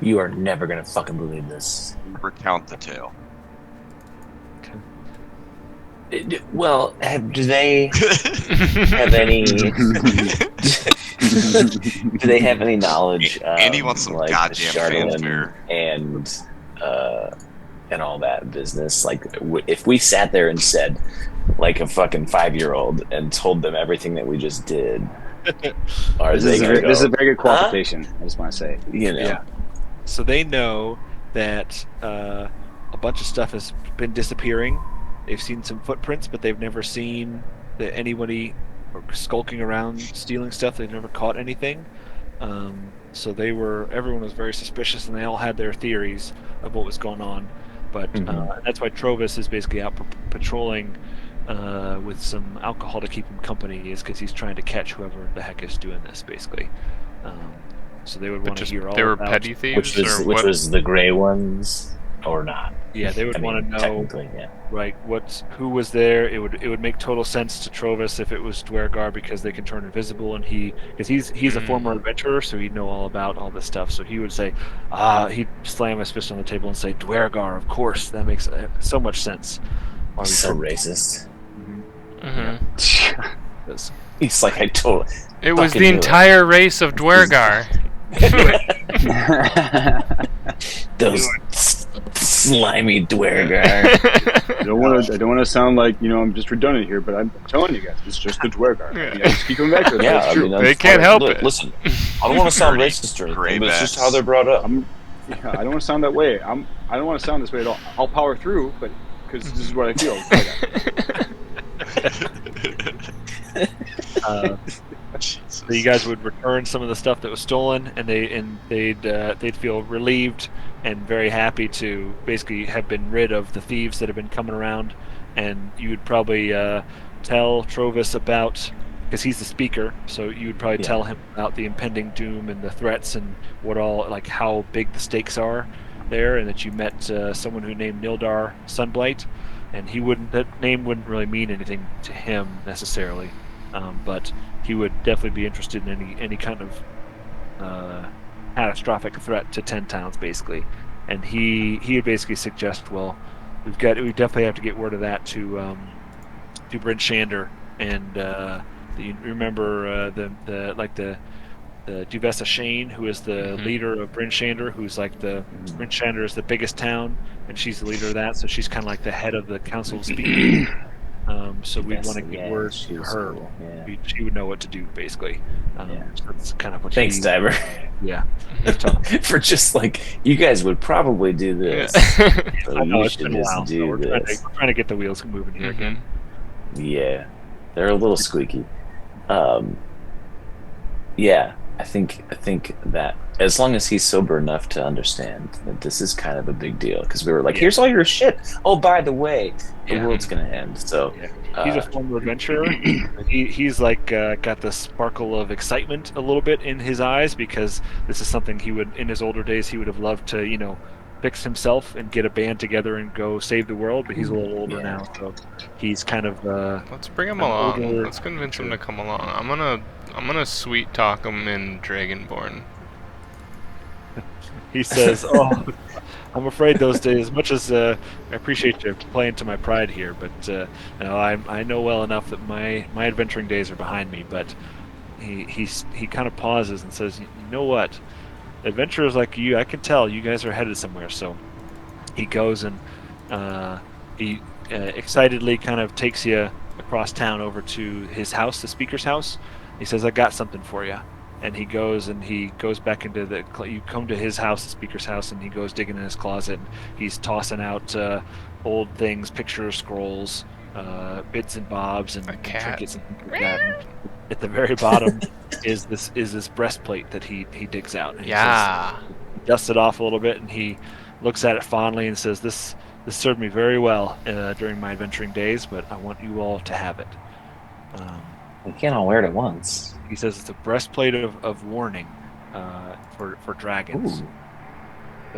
You are never gonna fucking believe this.
Recount the tale.
Well, do they have any? Do they have any knowledge?
Andy wants some
like
goddamn
Chardonnay
fanfare.
and all that business? Like, if we sat there and said, like a fucking 5-year-old, and told them everything that we just did, are they gonna go?
This is a very good qualification. I just want to say.
You know,
Yeah. So they know that a bunch of stuff has been disappearing. They've seen some footprints, but they've never seen that anybody skulking around stealing stuff. They've never caught anything. So everyone was very suspicious, and they all had their theories of what was going on. But that's why Trovis is basically out patrolling with some alcohol to keep him company, is because he's trying to catch whoever the heck is doing this, basically. So they would want to hear all
they were
about
petty thieves, or
which
what?
was the gray ones or not?
Yeah, they would
I
want
mean,
to know,
technically, yeah.
right? Who was there? It would make total sense to Trovis if it was Dwergar, because they can turn invisible, and he's a former adventurer, so he'd know all about all this stuff. So he would say, he'd slam his fist on the table and say, "Dwergar, of course, that makes so much sense." Why we
So
couldn't-
racist.
Yes.
He's like, I totally.
It was
fucking
the
knew it.
entire race of Dwergar.
Those slimy Dwergar.
I don't want to sound like I'm just redundant here, but I'm telling you guys, it's just the Dwergar. I mean, I just keep coming back to it.
Yeah,
It's
I
true.
mean,
They can't help
look,
it.
Listen, I don't want to sound racist or
Gray
anything, but it's just
bats.
how they're brought up.
I don't want to sound that way. I don't want to sound this way at all. I'll power through, but because this is what I feel.
So you guys would return some of the stuff that was stolen, and they'd feel relieved and very happy to basically have been rid of the thieves that have been coming around. And you would probably tell Trovis about, because he's the speaker, so you would probably tell him about the impending doom and the threats and like how big the stakes are there, and that you met someone who named Nildar Sunblight, and that name wouldn't really mean anything to him necessarily, but he would definitely be interested in any kind of catastrophic threat to 10 towns, basically. And he would basically suggest, well, we definitely have to get word of that to Bryn Shander, and you remember the Duvessa Shane, who is the leader of Bryn Shander, who's like Bryn Shander is the biggest town, and she's the leader of that, so she's kind of like the head of the council of speakers. So we'd want to get word to her.
Cool. Yeah.
She would know what to do, basically. So that's kind of what.
Thanks, Diver.
Yeah.
For just like, you guys would probably do this. So
I know,
you
it's
should
been a
just
while. So
do
we're
this.
trying to get the wheels moving here again.
Yeah, they're a little squeaky. Yeah, I think that as long as he's sober enough to understand that this is kind of a big deal, because we were like, here's all your shit. Oh, by the way, the world's gonna end. So
he's a former adventurer. He's like got the sparkle of excitement a little bit in his eyes, because this is something he would, in his older days, he would have loved to, fix himself and get a band together and go save the world. But he's a little older now, so he's kind of.
Let's bring him along. Let's convince him to come along. I'm gonna sweet talk him in Dragonborn.
He says, "Oh, I'm afraid those days. As much as I appreciate you playing to my pride here, but I know well enough that my adventuring days are behind me." But he kind of pauses and says, "You know what? Adventurers like you, I can tell you guys are headed somewhere." So he goes and he excitedly kind of takes you across town over to his house, the speaker's house. He says, "I got something for you." And he goes back into you come to his house, the speaker's house, and he goes digging in his closet. And he's tossing out old things, pictures, scrolls, bits and bobs, and trinkets and things like that. And at the very bottom is this breastplate that he digs out. And he says, he dusts it off a little bit, and he looks at it fondly and says, "This served me very well during my adventuring days, but I want you all to have it."
We can't all wear it at once.
He says it's a breastplate of warning for dragons.
Ooh.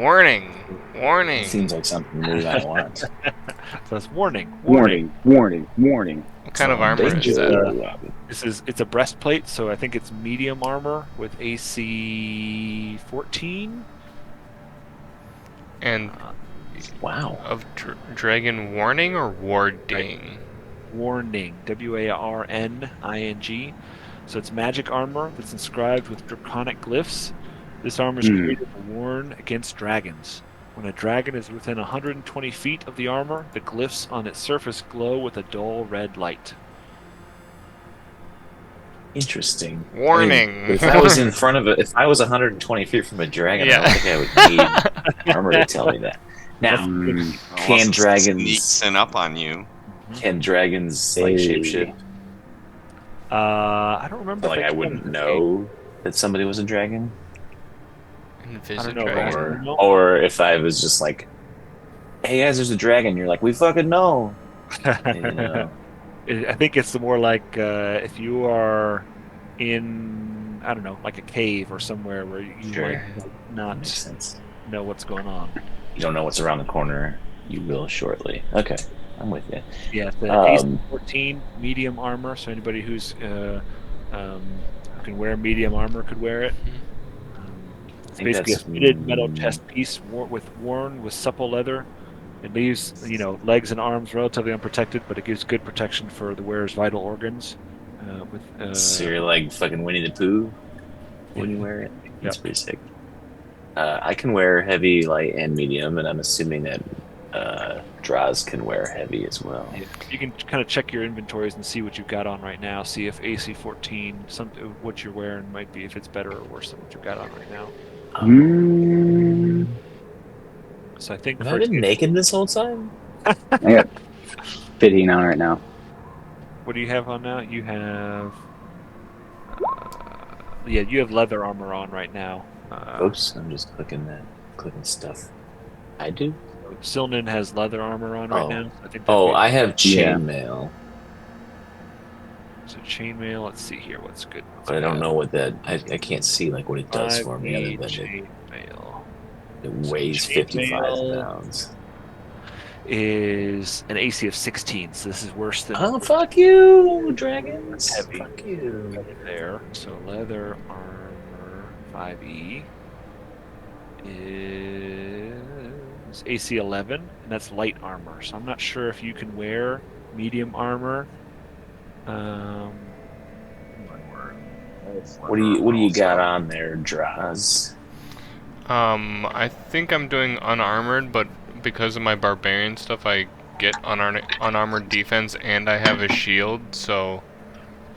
Warning!
It seems like something we might want.
So it's warning.
Warning.
What kind of armor is that?
It's a breastplate, so I think it's medium armor with AC 14.
And
Wow.
of dragon warning or warding?
Warning. WARNING. So it's magic armor that's inscribed with draconic glyphs. This armor is created to warn against dragons. When a dragon is within 120 feet of the armor, the glyphs on its surface glow with a dull red light.
Interesting.
Warning.
I mean, if I was in front of it, if I was 120 feet from a dragon, I don't think I would need armor to tell me that. Now, can dragons
sneaks in up on you?
Can dragons like shapeshift?
I don't remember.
Like I wouldn't know. that somebody was a dragon,
I don't
Invis
know,
dragon.
Ross, you know?
or if I was just like, "Hey guys, there's a dragon." You're like, "We fucking know," you know.
I think it's more like if you are in, I don't know, like a cave or somewhere where you might
Sure,
like,
that makes
not
sense.
know what's going on.
You don't know what's around the corner. You will shortly. Okay, I'm with you.
Yeah, the
Um,
AC-14 medium armor. So anybody who can wear medium armor could wear it.
I
It's
think
basically a
that's
fitted metal chest piece worn with supple leather. It leaves legs and arms relatively unprotected, but it gives good protection for the wearer's vital organs. With
so you're like fucking Winnie the Pooh when you wear it.
yeah.
That's pretty sick. I can wear heavy, light, and medium, and I'm assuming that Draws can wear heavy as well.
Yeah, you can kind of check your inventories and see what you've got on right now. See if AC-14, what you're wearing might be, if it's better or worse than what you've got on right now.
Mm,
So I think,
Have
for
I been
example,
naked this whole time?
I got 15 on right now.
what do you have on now? You have, yeah, you have leather armor on right now.
Oops, I'm just clicking stuff. I do.
Silnan has leather armor on right
Oh,
now. I think that'd
oh,
be
I have
Yeah.
chainmail,
so chainmail. Let's see here. What's good? What's
but I don't
bad?
know what that. I can't see like what it does for me, other
5e
than
chainmail.
it
So
weighs 55
chainmail
pounds.
is an AC of 16, so this is worse than
Oh, fuck you, dragons!
heavy.
Fuck you.
Right there. So leather armor 5e is AC 11, and that's light armor. So I'm not sure if you can wear medium armor. Um,
What do you got on there, Draws?
I think I'm doing unarmored, but because of my barbarian stuff, I get unarmored defense, and I have a shield, so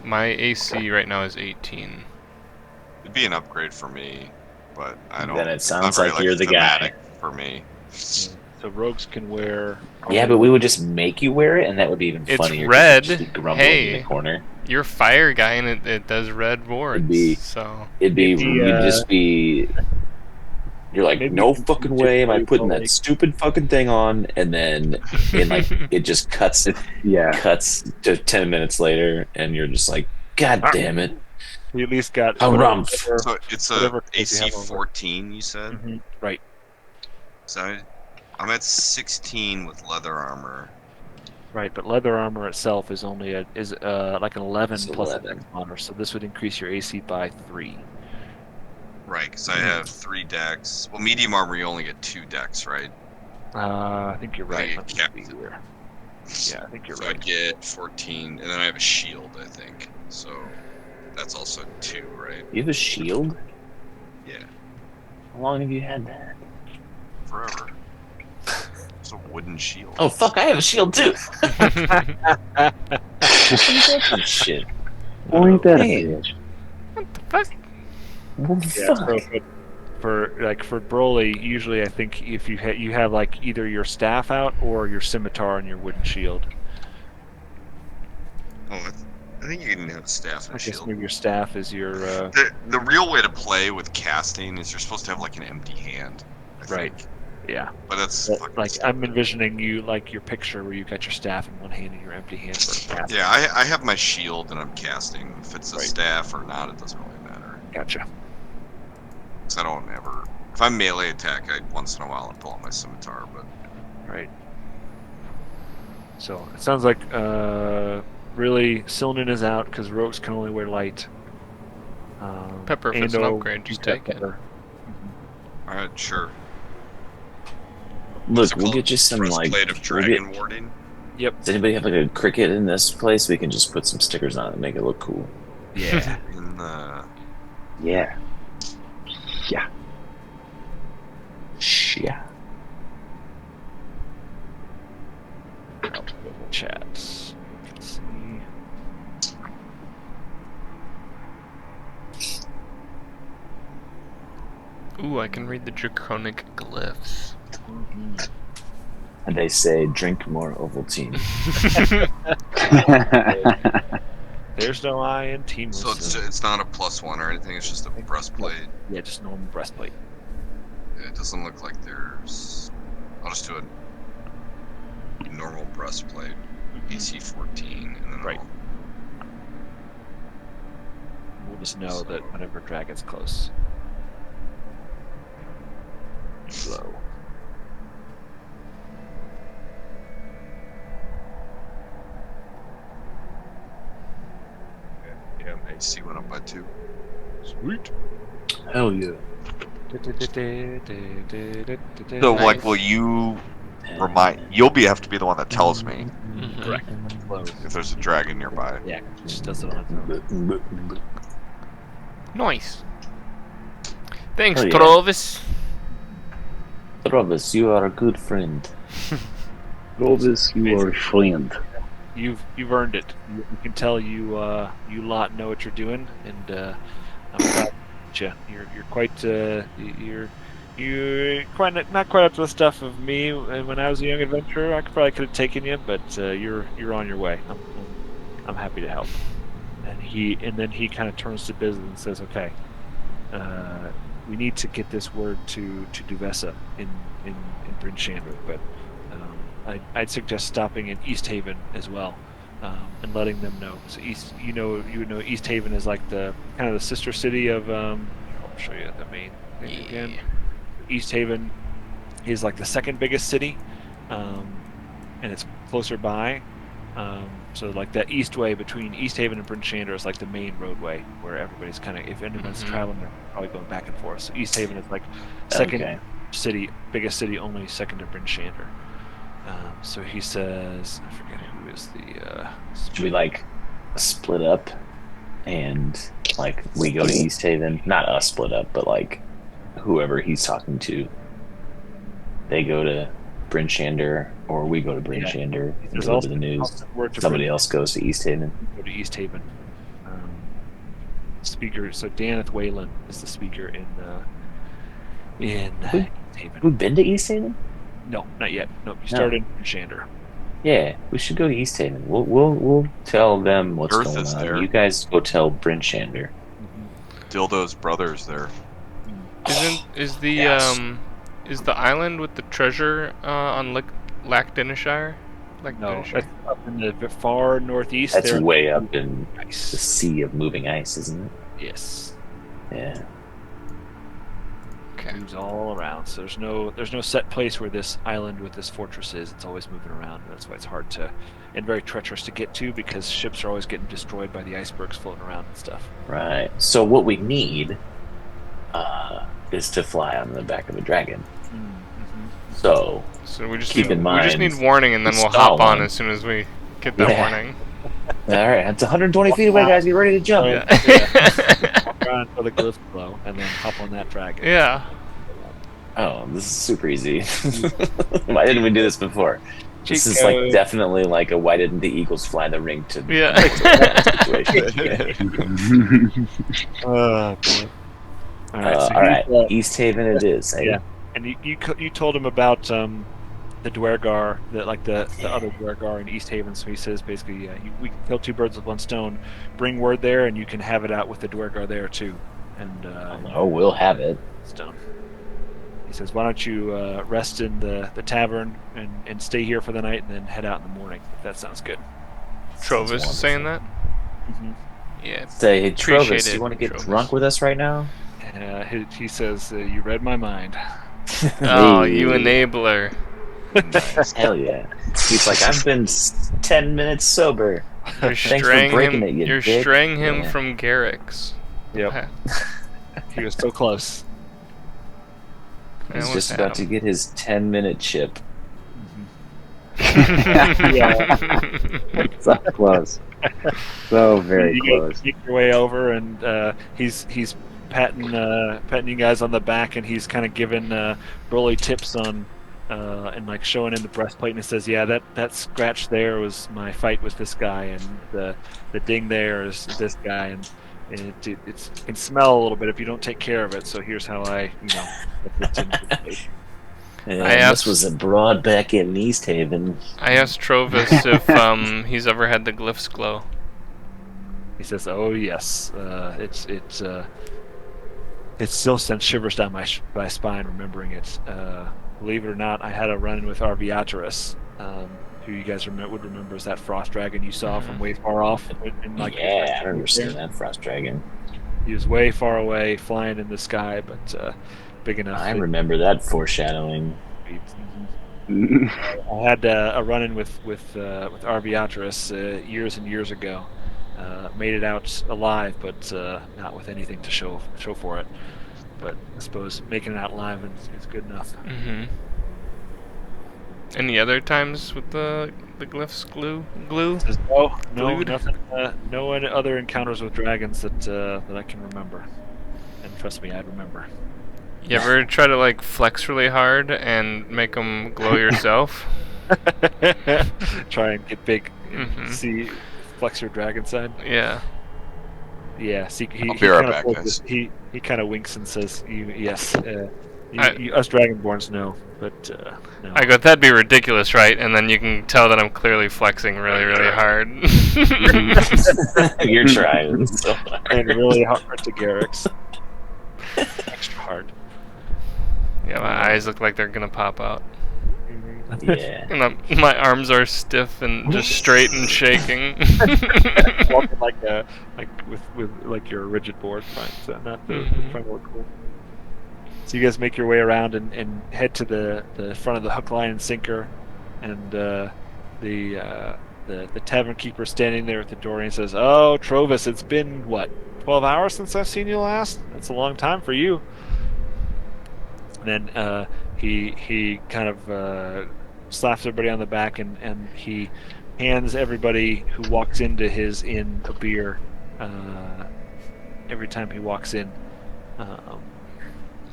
my AC right now is 18.
It'd be an upgrade for me, but I don't.
Then it
It's not
sounds
very
like you're the
thematic
guy.
for me.
so rogues can wear.
Yeah, but we would just make you wear it, and that would be even
It's
funnier. 'Cause you'd just be
red.
grumbling in the
Hey,
corner.
you're fire guy, and it does red wards.
be-
So
Maybe,
You'd just be. You're like,
maybe
no
you
fucking
did
way am I
really
putting
well,
that stupid fucking thing on, and then in like it just cuts
Yeah.
to 10 minutes later, and you're just like, God damn it,
you at least got
Harumph.
So it's a
whatever clothes you
AC
have over.
14. You said.
Right.
So I'm at 16 with leather armor.
Right, but leather armor itself is only like an 11
It's
plus
11.
dex honor, so this would increase your AC by 3.
Right, because I have 3 decks. Well, medium armor you only get 2 decks, right?
I think you're right.
I
Let me
get
see here. Yeah, I think you're
So
right.
I get 14, and then I have a shield, I think. So that's also 2, right?
You have a shield?
Yeah,
How long have you had that?
forever. It's a wooden shield.
Oh fuck, I have a shield too. Shit.
Well, ain't that a
Hey.
bitch?
Well,
Yeah,
fuck.
so for Broly, usually I think if you have like either your staff out or your scimitar and your wooden shield.
Oh, I think you can have staff
I
and
guess
shield.
maybe your staff is your
The real way to play with casting is you're supposed to have like an empty hand. I
right.
think.
Yeah.
But that's
But,
fucking
like
stupid.
I'm envisioning you like your picture where you got your staff in one hand and your empty hand for casting.
Yeah, I have my shield and I'm casting. If it's a
Right.
staff or not, it doesn't really matter.
Gotcha.
Because I don't ever. If I'm melee attack, once in a while I pull out my scimitar, but
Right. So it sounds like really Silnan is out because rogues can only wear light.
Pepper, if it's an
Ando,
upgrade, just
you've got
take it.
Pepper.
alright, sure.
Look,
Is it
we'll
called
get you some like.
Breastplate of
we'll
dragon warding.
Yep.
Does anybody have like a cricket in this place? We can just put some stickers on it and make it look cool.
Yeah.
In the
Yeah. Yeah.
Yeah.
I'll put it in the chat. Let's see.
Ooh, I can read the draconic glyphs.
And they say drink more Ovaltine.
There's no I in teamless.
So it's not a +1 or anything. It's just a breastplate.
Yeah, just normal breastplate.
It doesn't look like there's. I'll just do a normal breastplate, AC 14, and then
Right.
I'll.
We'll just know that whenever dragon's close. Slow.
Yeah, my AC went up by 2.
Sweet.
Hell yeah.
So, like, will you remind? You'll have to be the one that tells me
Mhm.
Correct. Slow.
if there's a dragon nearby.
Yeah, it just does it on its own.
Nice. Thanks,
Oh, yeah.
Trovis.
Travis, you are a good friend.
Clovis, you are a friend.
You've earned it. You can tell you lot know what you're doing, and I'm proud of you. You're quite you're quite not quite up to the stuff of me. And when I was a young adventurer, I could have taken you, but you're on your way. I'm happy to help. And then he kind of turns to business and says, "Okay, we need to get this word to Duvessa in Bryn Shander, but I'd suggest stopping in East Haven as well, and letting them know. So you know East Haven is like the kind of the sister city of. I'll show you the main thing again. East Haven is like the second biggest city, and it's closer by. So like that east way between East Haven and Bryn Shander is like the main roadway where everybody's kind of, if anyone's traveling, they're probably going back and forth. So East Haven is like second
Okay.
city, biggest city, only second to Bryn Shander. So he says, I forget who is the.
Should we like split up and like we go to East Haven? Not us split up, but like whoever he's talking to, they go to Bryn Shander or we go to Bryn Shander and
There's
deliver
also
the news.
word to
Somebody
Bryn-
else goes to East Haven.
Go to East Haven. Speaker. So Daneth Whalen is the speaker in East Haven.
We've been to East Haven?
No, not yet. Nope. You started in Bryn Shander.
Yeah, we should go to East Haven. We'll tell them what's
Earth
going
is
on.
there.
You guys go tell Bryn Shander.
Dildo's brother's there.
Is the
Yes.
is the island with the treasure on Lackdinshire?
No, that's up in the far northeast.
That's
there.
way up in the
Nice.
sea of moving ice, isn't it?
Yes.
Yeah.
Okay.
Moves all around. So there's no set place where this island with this fortress is. It's always moving around. That's why it's hard to and very treacherous to get to because ships are always getting destroyed by the icebergs floating around and stuff.
Right. So what we need is to fly on the back of a dragon. So
So we just
Keep
need,
in
we just
mind,
need warning, and then we'll
install
hop on
one.
as soon as we get that
Yeah.
warning.
all right, it's 120 feet away, guys. Get ready to jump.
Yeah.
Around until the glyphs glow and then hop on that dragon.
Yeah.
Oh, this is super easy. Why didn't we do this before? This is
Chico.
like definitely like a why didn't the Eagles fly the ring to
Yeah.
situation.
All right. So
all right,
he's,
East Haven it is. Eh?
yeah. And you told him about the Dwergar, the other Dwergar in East Haven. So he says basically, we can kill two birds with one stone. Bring word there, and you can have it out with the Dwergar there too. And
Oh, we'll have it.
stone. He says, "Why don't you rest in the tavern and stay here for the night, and then head out in the morning? If that sounds good."
Trovis is saying that?
Mm-hmm.
Yeah.
Say, hey,
Appreciate
Trovis,
it,
you want to get
Trovis.
drunk with us right now?
He says, "You read my mind."
Oh,
Hey.
you enabler.
Nice. Hell yeah. He's like, I've been 10 minutes sober.
You're
for
straying
breaking
him.
it, you
You're
dick.
straying him
Yeah.
from Garrick's.
Yep. He was so close.
He's just about to get his 10-minute chip.
So close. So very close.
You make your way over, and he's patting you guys on the back, and he's kind of giving Broly tips on and like showing him the breastplate, and he says, "Yeah, that scratch there was my fight with this guy, and the ding there is this guy, and it can smell a little bit if you don't take care of it. So here's how I get it in."
Yeah,
I
this
asked-
was a broad back in East Haven.
I asked Trovis if he's ever had the glyphs glow.
He says, "Oh yes, it still sends shivers down my spine remembering it. Believe it or not, I had a run-in with Arviaturus, who you guys would remember as that frost dragon you saw from way far off.
Yeah, I remember seeing that frost dragon.
He was way far away, flying in the sky, but big enough.
I remember that foreshadowing.
I had a run-in with Arviaturus years and years ago. Made it out alive, but not with anything to show for it. But I suppose making it out alive is good enough.
Mm-hmm. Any other times with the glyphs glue?
No,
Glued?
nothing. No other encounters with dragons that I can remember. And trust me, I'd remember.
You ever try to like flex really hard and make them glow yourself?
Try and get big.
Mhm.
See, flex your dragon side.
Yeah.
Yeah. See,
I'll be right back, guys.
He kind of winks and says, "Yes, us dragonborns know, but no."
I go, that'd be ridiculous, right? And then you can tell that I'm clearly flexing really, really hard.
You're trying so hard.
And really hard to Garrick's. Extra hard.
Yeah, my eyes look like they're gonna pop out.
Yeah.
And my arms are stiff and just straight and shaking.
Walking like with your rigid board, right? So not the front look cool. So you guys make your way around and head to the front of the hook, line, and sinker, and the tavern keeper standing there at the door and says, "Oh, Trovis, it's been what, 12 hours since I've seen you last? That's a long time for you." And then he kind of slaps everybody on the back and he hands everybody who walks into his inn a beer every time he walks in.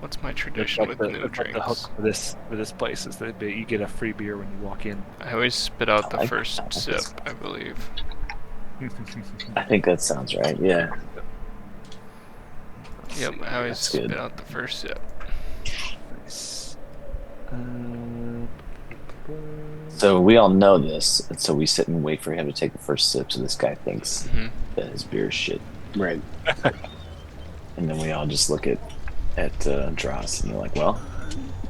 What's my tradition with new drinks?
The hook for this place is that you get a free beer when you walk in.
I always spit out the first sip, I believe.
I think that sounds right, yeah.
Yep, I always
That's
spit
good.
out the first sip.
Nice.
So we all know this, and so we sit and wait for him to take the first sip so this guy thinks
Mhm.
that his beer is shit.
Right.
And then we all just look at Dross and you're like, well,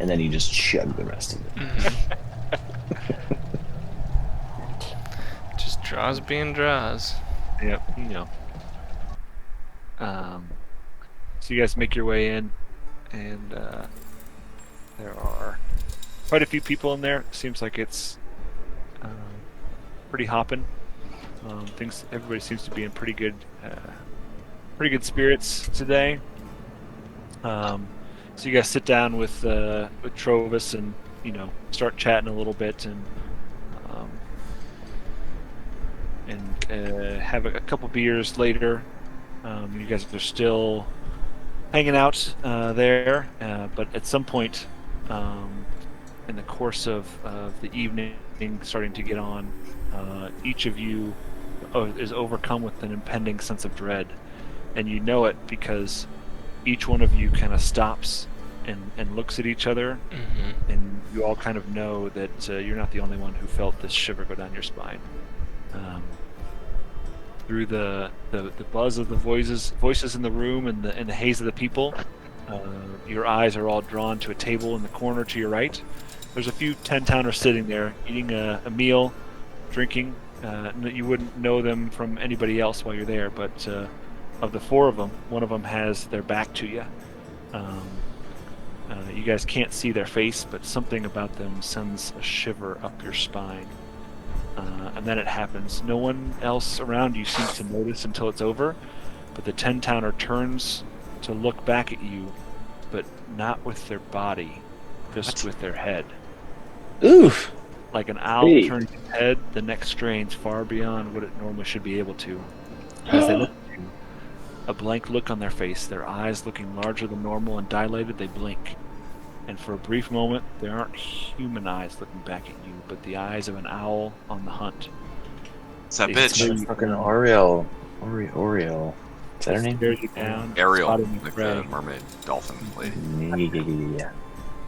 and then you just chug the rest of it.
Just draws being draws.
Yep, you know. So you guys make your way in, and there are quite a few people in there. Seems like it's pretty hopping. Everybody seems to be in pretty good spirits today. So you guys sit down with Trovis and start chatting a little bit and have a couple beers later. You guys are still hanging out there, but at some point in the course of the evening starting to get on, each of you is overcome with an impending sense of dread, and you know it because each one of you kind of stops and looks at each other, and you all kind of know that you're not the only one who felt this shiver go down your spine. Through the buzz of the voices in the room and the haze of the people, your eyes are all drawn to a table in the corner to your right. There's a few 10-towners sitting there eating a meal, drinking. You wouldn't know them from anybody else while you're there, but of the four of them, one of them has their back to you. You guys can't see their face, but something about them sends a shiver up your spine. And then it happens. No one else around you seems to notice until it's over, but the 10-towner turns to look back at you, but not with their body, just with their head.
Oof!
Like an owl
Hey.
turning its head, the neck strains far beyond what it normally should be able to. As they look at you, a blank look on their face, their eyes looking larger than normal and dilated, they blink. And for a brief moment, there aren't human eyes looking back at you, but the eyes of an owl on the hunt.
It's that
They
bitch.
stare you
Fucking
down,
Oriole. Is that her name?
stare you down,
Ariel,
spotting you
like
prey.
the mermaid dolphin lady.
Yeah.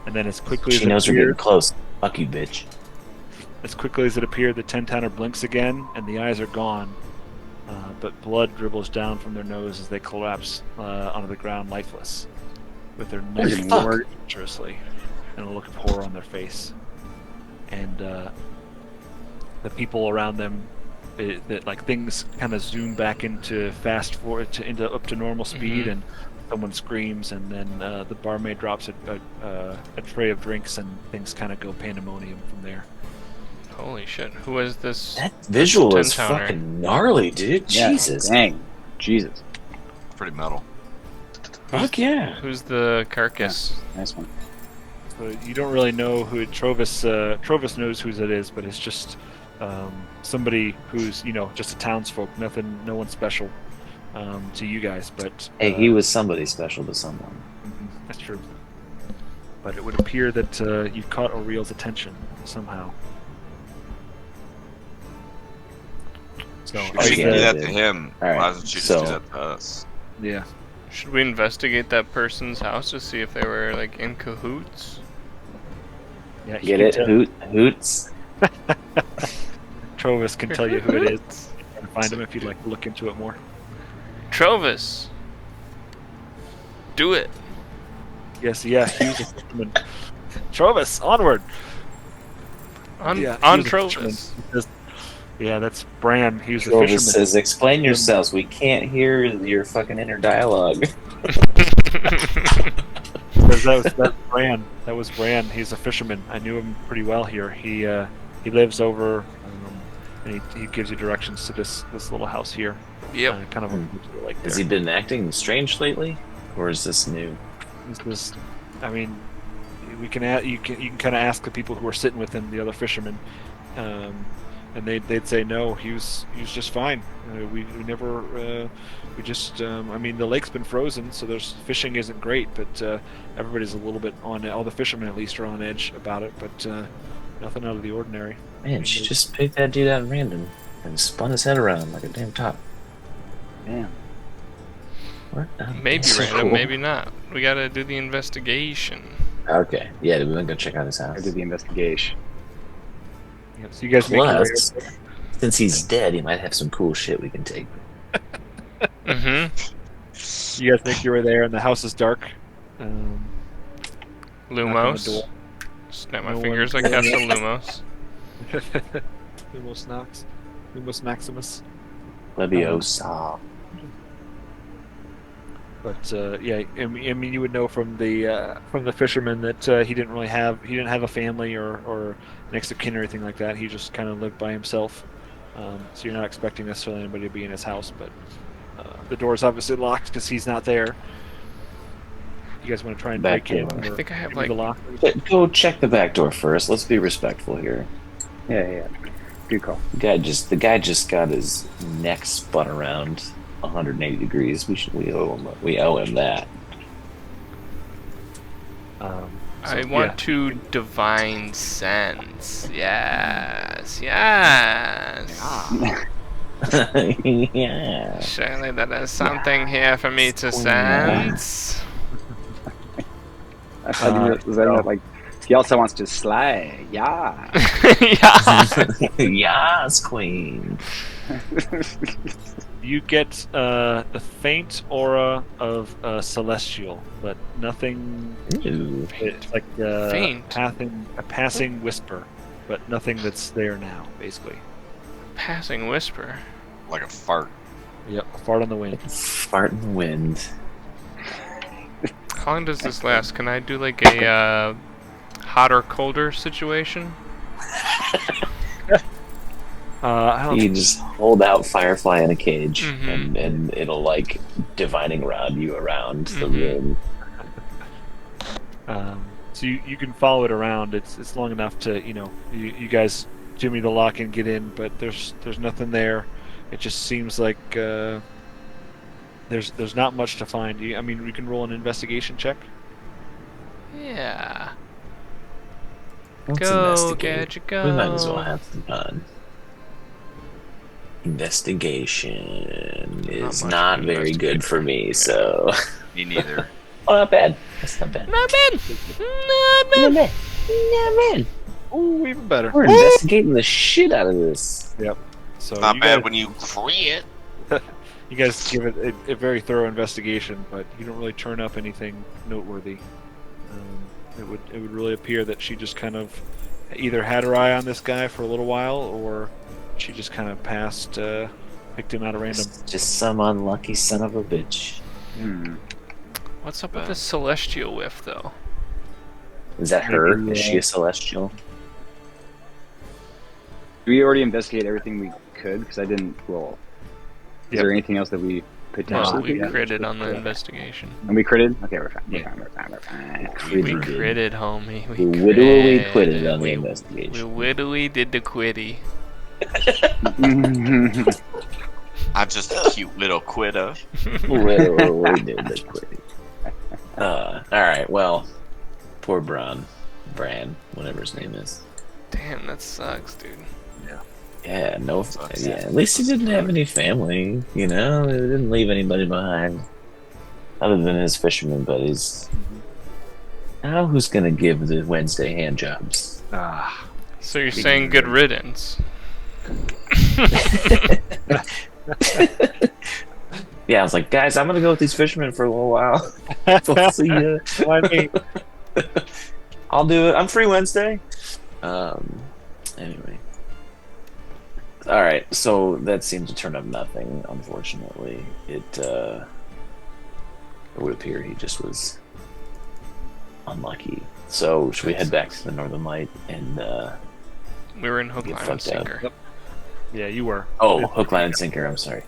And then as quickly
She
as
knows
it
we're getting
appeared,
close. Fuck you, bitch.
as quickly as it appeared, the 10-towner blinks again, and the eyes are gone. but blood dribbles down from their nose as they collapse onto the ground lifeless, with their necks
Holy fuck.
lowered dangerously and a look of horror on their face. And the people around them, like things kind of zoom back into fast forward into up to normal speed, and someone screams, and then the barmaid drops a tray of drinks, and things kind of go pandemonium from there.
Holy shit! Who is this?
That visual is
10-towner.
fucking gnarly, dude.
Yeah,
Jesus.
dang, Jesus,
Pretty metal.
Fuck yeah.
Who's the carcass?
nice one.
So you don't really know who Trovis knows who it is, but it's just somebody who's just a townsfolk. No one special to you guys. But
Hey, he was somebody special to someone.
that's true. But it would appear that you caught Oriel's attention somehow. So
She
Okay,
can do that
dude.
to him.
All right,
Why doesn't she just
so-
do that to us?
yeah.
Should we investigate that person's house to see if they were like in cahoots?
Yeah, he
Get
can
it?
tell-
Hoots?
Trovis can tell you who it is and find him if you'd like to look into it more.
Trovis, do it.
Yes, yeah, he's a fisherman. Trovis, onward!
On
Yeah,
on
he was a fisherman.
Trovis.
He says- Yeah, that's Bran. He was a
Trovis
fisherman.
says, explain yourselves. We can't hear your fucking inner dialogue.
That's Bran. That was Bran. He's a fisherman. I knew him pretty well here. He lives over, and he gives you directions to this little house here.
Yep.
Kind of like
Has
there.
he been acting strange lately? Or is this new?
I mean, you can kind of ask the people who are sitting with him, the other fishermen, and they'd say no. He was just fine. We never we just I mean, the lake's been frozen, so there's fishing isn't great, but everybody's a little bit on, all the fishermen at least are on edge about it, but nothing out of the ordinary.
Man, she just picked that dude out at random and spun his head around like a damn top.
Damn.
What? Oh,
Maybe
that's so
random,
cool.
maybe not. We gotta do the investigation.
Okay, yeah, we're gonna go check out his
I
house.
did the investigation.
Yeah, so you guys make your way
Plus,
over.
since he's dead, he might have some cool shit we can take.
Mm-hmm.
You guys make your way there, and the house is dark. Knock on the
Lumos.
door.
Snap my
No
fingers
one-
like Captain Lumos.
Lumos Nox. Lumos Maximus.
Leviosa.
But yeah, I mean, you would know from the fisherman that he didn't have a family or next of kin or anything like that. He just kind of lived by himself. So you're not expecting necessarily anybody to be in his house, but the door's obviously locked because he's not there. You guys want to try and
Back
break in?
door.
I
or
think I have
give me
like
the lock.
Go check the back door first. Let's be respectful here.
Yeah. Good call.
The guy just got his neck spun around 180 degrees. We owe him that.
I want to divine sense. Yes.
Yeah.
Surely there is something here for me to sense.
I thought was that
no.
like he also wants to slay. Yeah.
Yeah.
Yes, queen.
You get the faint aura of celestial, but nothing.
Ooh.
It's like
Faint?
a passing whisper, but nothing that's there now. Basically,
Passing whisper.
Like a fart.
yep, a fart on the wind.
Fart in the wind.
How long does this last? Can I do like a hot or colder situation?
I don't
You just hold out Firefly in a cage,
Mhm.
and it'll like divining rod you around the
Mhm.
room.
So you can follow it around. It's long enough to you guys jimmy the lock and get in, but there's nothing there. It just seems like there's not much to find. I mean, we can roll an investigation check.
Yeah.
Let's
Go,
investigate.
Gadget, go.
We might as well have some fun. Investigation is
much
not
to
very
investigate.
good for me, so.
Me neither.
Oh, not bad. That's not bad.
Not bad. Not bad.
Not bad. Not bad.
Ooh, even better.
We're investigating the shit out of this.
So
Not
you
bad
guys,
when you crit.
You guys give it a very thorough investigation, but you don't really turn up anything noteworthy. It would really appear that she just kind of either had her eye on this guy for a little while, or she just kind of picked him out of random.
Just some unlucky son of a bitch.
What's up with this celestial whiff, though?
Is that her?
Maybe,
Is she a celestial?
Do we already investigate everything we could? Because I didn't roll. Is there anything else that we
No,
potentially
we
could?
critted on the investigation.
And we critted? Okay, we're fine.
Yeah.
We're fine.
We critted, homie. We
Wittily quitted on the
We
investigation.
wittily did the quitty.
I'm just a cute little quitter.
Wittily did the quitting. Alright, well, poor Bran, whatever his name is.
Damn, that sucks, dude.
Yeah, at least he didn't have any family, you know? He didn't leave anybody behind. Other than his fisherman buddies. Now who's gonna give the Wednesday hand jobs?
So you're saying good riddance?
Yeah, I was like, guys, I'm gonna go with these fishermen for a little while. We'll see ya. I'll do it. I'm free Wednesday. Anyway. Alright, so that seemed to turn up nothing, unfortunately. It would appear he just was unlucky. So, should we head back to the Northern Light and,
We were in hook,
Get
line, and
fucked up.
sinker.
Yeah, you were.
oh, hook, line, and sinker, I'm sorry.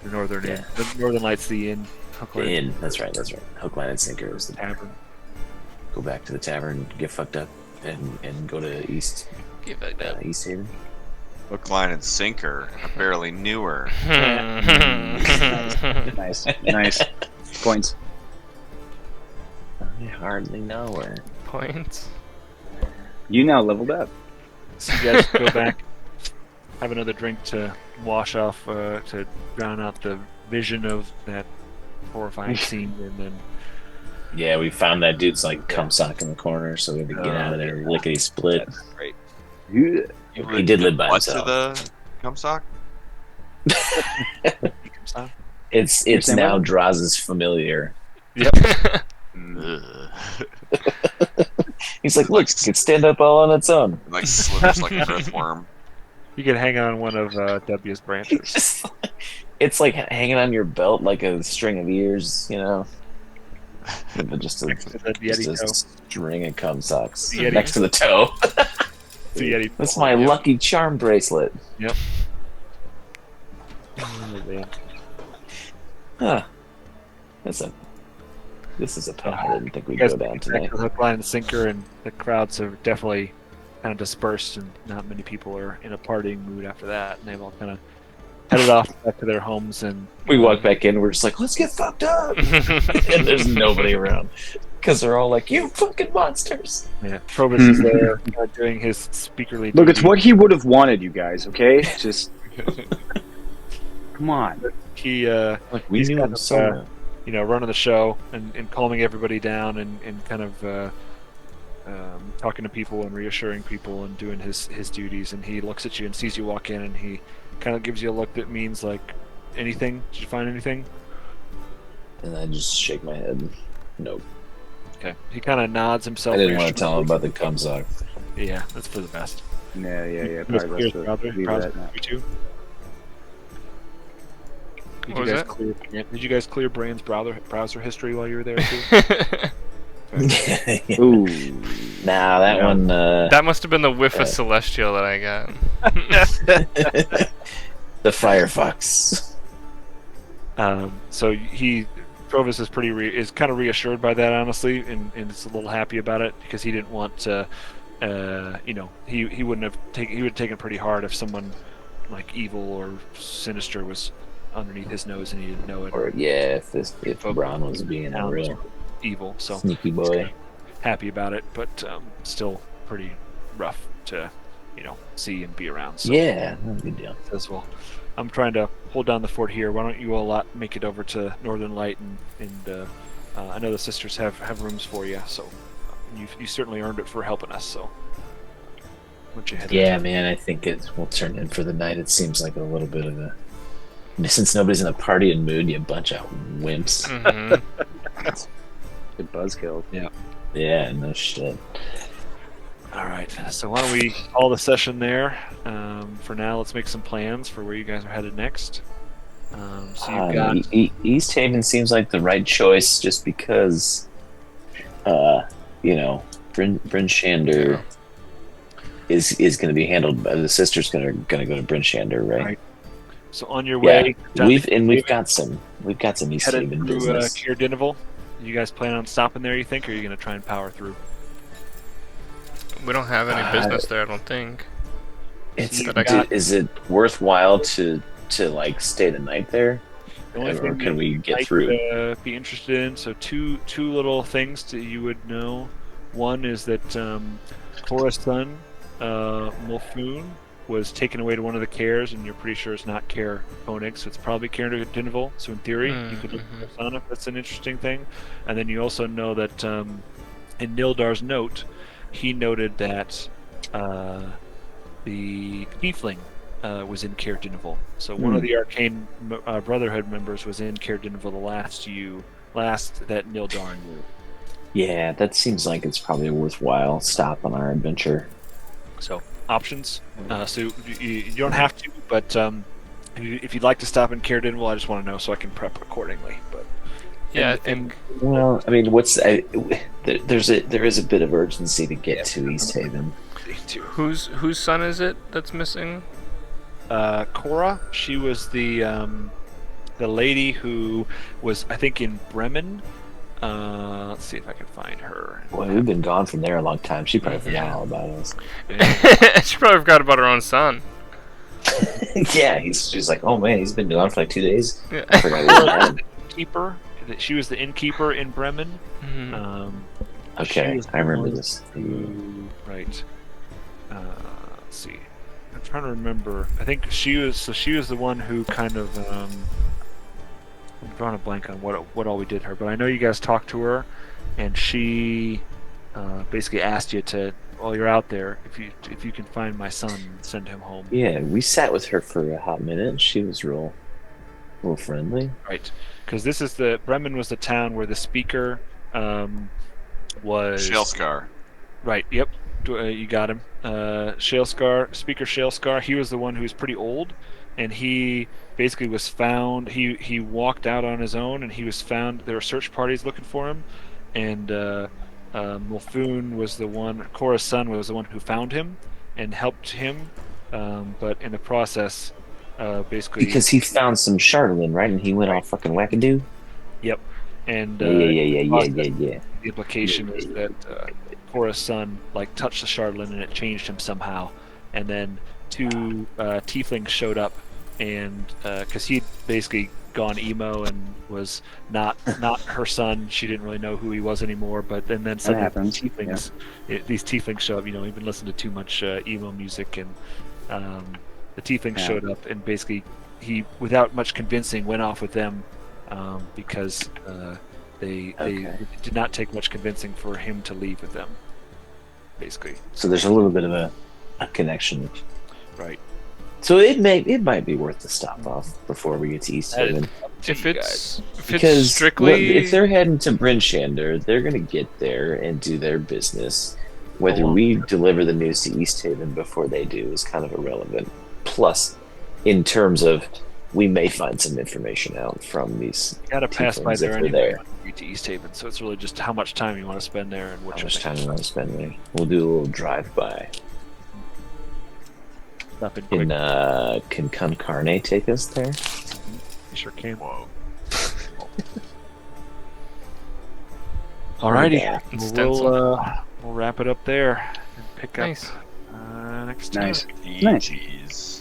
The Northern
Yeah.
Inn. The Northern Lights, the inn. Hook,
The
line,
inn, that's right. Hook, line, and sinker is the
tavern.
go back to the tavern, get fucked up, and go to East
Give it up.
East Haven.
Hook, line, and sinker. I barely knew her.
Nice. Points.
I hardly know her.
Points.
You now leveled up.
So you guys go back, have another drink to wash off, to drown out the vision of that horrifying scene, and then
Yeah, we found that dude's like cum sock in the corner, so we had to get out of there lickety split.
That's great.
He did live by
What to
himself.
the Comstock?
he comes down.
It's
saying
now
what?
Draz's familiar.
Ugh.
He's like, look, it can stand up all on its own.
Like slithers like an earthworm.
You can hang on one of W's branches.
It's like hanging on your belt like a string of ears, you know? But just a,
Next to the
just
Yeti
a
toe.
string of cum socks
Yeti.
next to the toe.
It's a Yeti.
That's my lucky charm bracelet.
Yep.
Huh. This is a path I didn't think we'd
You guys
go down
get back
today.
to the hook, line, and sinker, and the crowds are definitely kind of dispersed, and not many people are in a partying mood after that. And they've all kind of headed off back to their homes, and
We walk back in, we're just like, let's get fucked up! And there's nobody around. Because they're all like, you fucking monsters!
yeah, Provis is there doing his speakerly.
Look, it's
duty.
what he would have wanted, you guys. Okay, just come on.
He
Like, we
He's
knew
kind
him
of,
so well.
running the show and calming everybody down and kind of talking to people and reassuring people and doing his duties. And he looks at you and sees you walk in, and he kind of gives you a look that means like, anything? Did you find anything?
And I just shake my head. Nope.
Okay. He kind of nods himself.
I didn't want to tell him
reassuringly.
about the cum sock.
Yeah, that's for the best.
Yeah.
Miss
Probably
Clear's
best
browser,
to leave
browser,
that now.
you too? Did
What
you
was
guys
that?
clear? Did you guys clear Brand's browser history while you were there too?
Ooh.
Nah, that
Yeah.
one.
That must have been the whiff of celestial that I got.
The Firefox.
So Provis is is kind of reassured by that, honestly, and is a little happy about it because he didn't want to, he wouldn't have taken, he would have taken it pretty hard if someone like evil or sinister was underneath his nose and he didn't know it.
Or yeah, if Brown was being a real
evil, so
sneaky
he's
boy.
kinda happy about it, but still pretty rough to, see and be around. So
Yeah, no good deal.
as well. I'm trying to hold down the fort here. Why don't you all make it over to Northern Light, and I know the sisters have rooms for you, so you certainly earned it for helping us. So, why don't you head
Yeah, man, I think it will turn in for the night. It seems like a little bit of a Since nobody's in a partying mood, you bunch of wimps.
Good buzzkill.
Yeah, no shit.
All right. So why don't we call the session there? For now, let's make some plans for where you guys are headed next. So you've got
East Haven seems like the right choice, just because, Bryn Shander is going to be handled by the sister's going to go to Bryn Shander, right?
So on your way,
we've got some East
headed
Haven
through
business.
Keir Dinival. You guys plan on stopping there? You think, or are you going to try and power through?
We don't have any business there, I don't think.
Is it worthwhile to like stay the night there,
The only
or
thing
can we get
might,
through?
Be interested in. So two little things that you would know. One is that Korra's son, Mulfoon, was taken away to one of the cares, and you're pretty sure it's not Care Koenig, so it's probably Care Dinival. So in theory, you could look at her son if that's an interesting thing. And then you also know that in Nildar's note, he noted that the Tiefling was in Care Dinival. So one of the Arcane Brotherhood members was in Care Dinival the last that Nildar knew.
Yeah, that seems like it's probably a worthwhile stop on our adventure.
So options. So you don't have to, but if you'd like to stop in Care Dinival, I just want to know so I can prep accordingly. But
Yeah, I think.
Well, I mean, there is a bit of urgency to get to East Haven.
Whose son is it that's missing?
Korra, she was the lady who was, I think, in Bremen. Let's see if I can find her.
Boy, we've been gone from there a long time. She probably forgot all about us.
She probably forgot about her own son.
Yeah, she's like, oh man, he's been gone for like 2 days.
Yeah.
I forgot he was dead.
Innkeeper. She was the innkeeper in Bremen.
Okay, I remember this.
Right. Let's see. I'm trying to remember. I think she was the one who kind of. I'm drawing a blank on what all we did her, but I know you guys talked to her, and she basically asked you to, while you're out there, if you can find my son, send him home.
Yeah, we sat with her for a hot minute. She was real friendly.
Right, because this is Bremen was the town where the speaker was.
Shaleskar.
Right. Yep. You got him. Speaker Shaleskar. He was the one who was pretty old, and he basically was found. He walked out on his own, and he was found. There were search parties looking for him, and Mulfoon was the one. Korra's son was the one who found him and helped him, but in the process, basically
Because he found some Charlatan, right? And he went all fucking wackadoo.
Yep. And
Yeah.
the implication is that Korra's son touched the Charlatan and it changed him somehow, and then two tieflings showed up, and because he'd basically gone emo and was not her son, she didn't really know who he was anymore. But then suddenly
happens.
These tieflings show up. You've been listening to too much emo music, and the tieflings showed up, and basically he, without much convincing, went off with them because they did not take much convincing for him to leave with them. Basically,
So there's a little bit of a connection.
right.
So it might be worth the stop off before we get to East Haven.
If it's
Because
strictly
if they're heading to Bryn Shander, they're going to get there and do their business. Whether we deliver the news to East Haven before they do is kind of irrelevant. Plus, in terms of, we may find some information out from these.
You gotta pass by
tieflings
there
if they're
anyway
there.
when you get to East Haven, so it's really just how much time you want to spend there and what
How
you're
much time
thinking.
we want to spend there? We'll do a little drive-by.
Stop in quick.
Can Concarne take us there?
You sure can.
Whoa.
Alrighty,
It's
we'll wrap it up there and pick
Nice.
up next time.
Nice. Nice.
Jeez.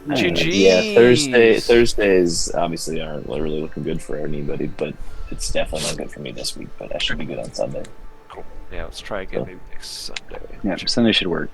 GGs.
Yeah, Thursdays obviously aren't really looking good for anybody, but it's definitely not good for me this week. But I should be good on Sunday.
Cool. Yeah, let's try again maybe next Sunday.
Yeah, Sunday should work.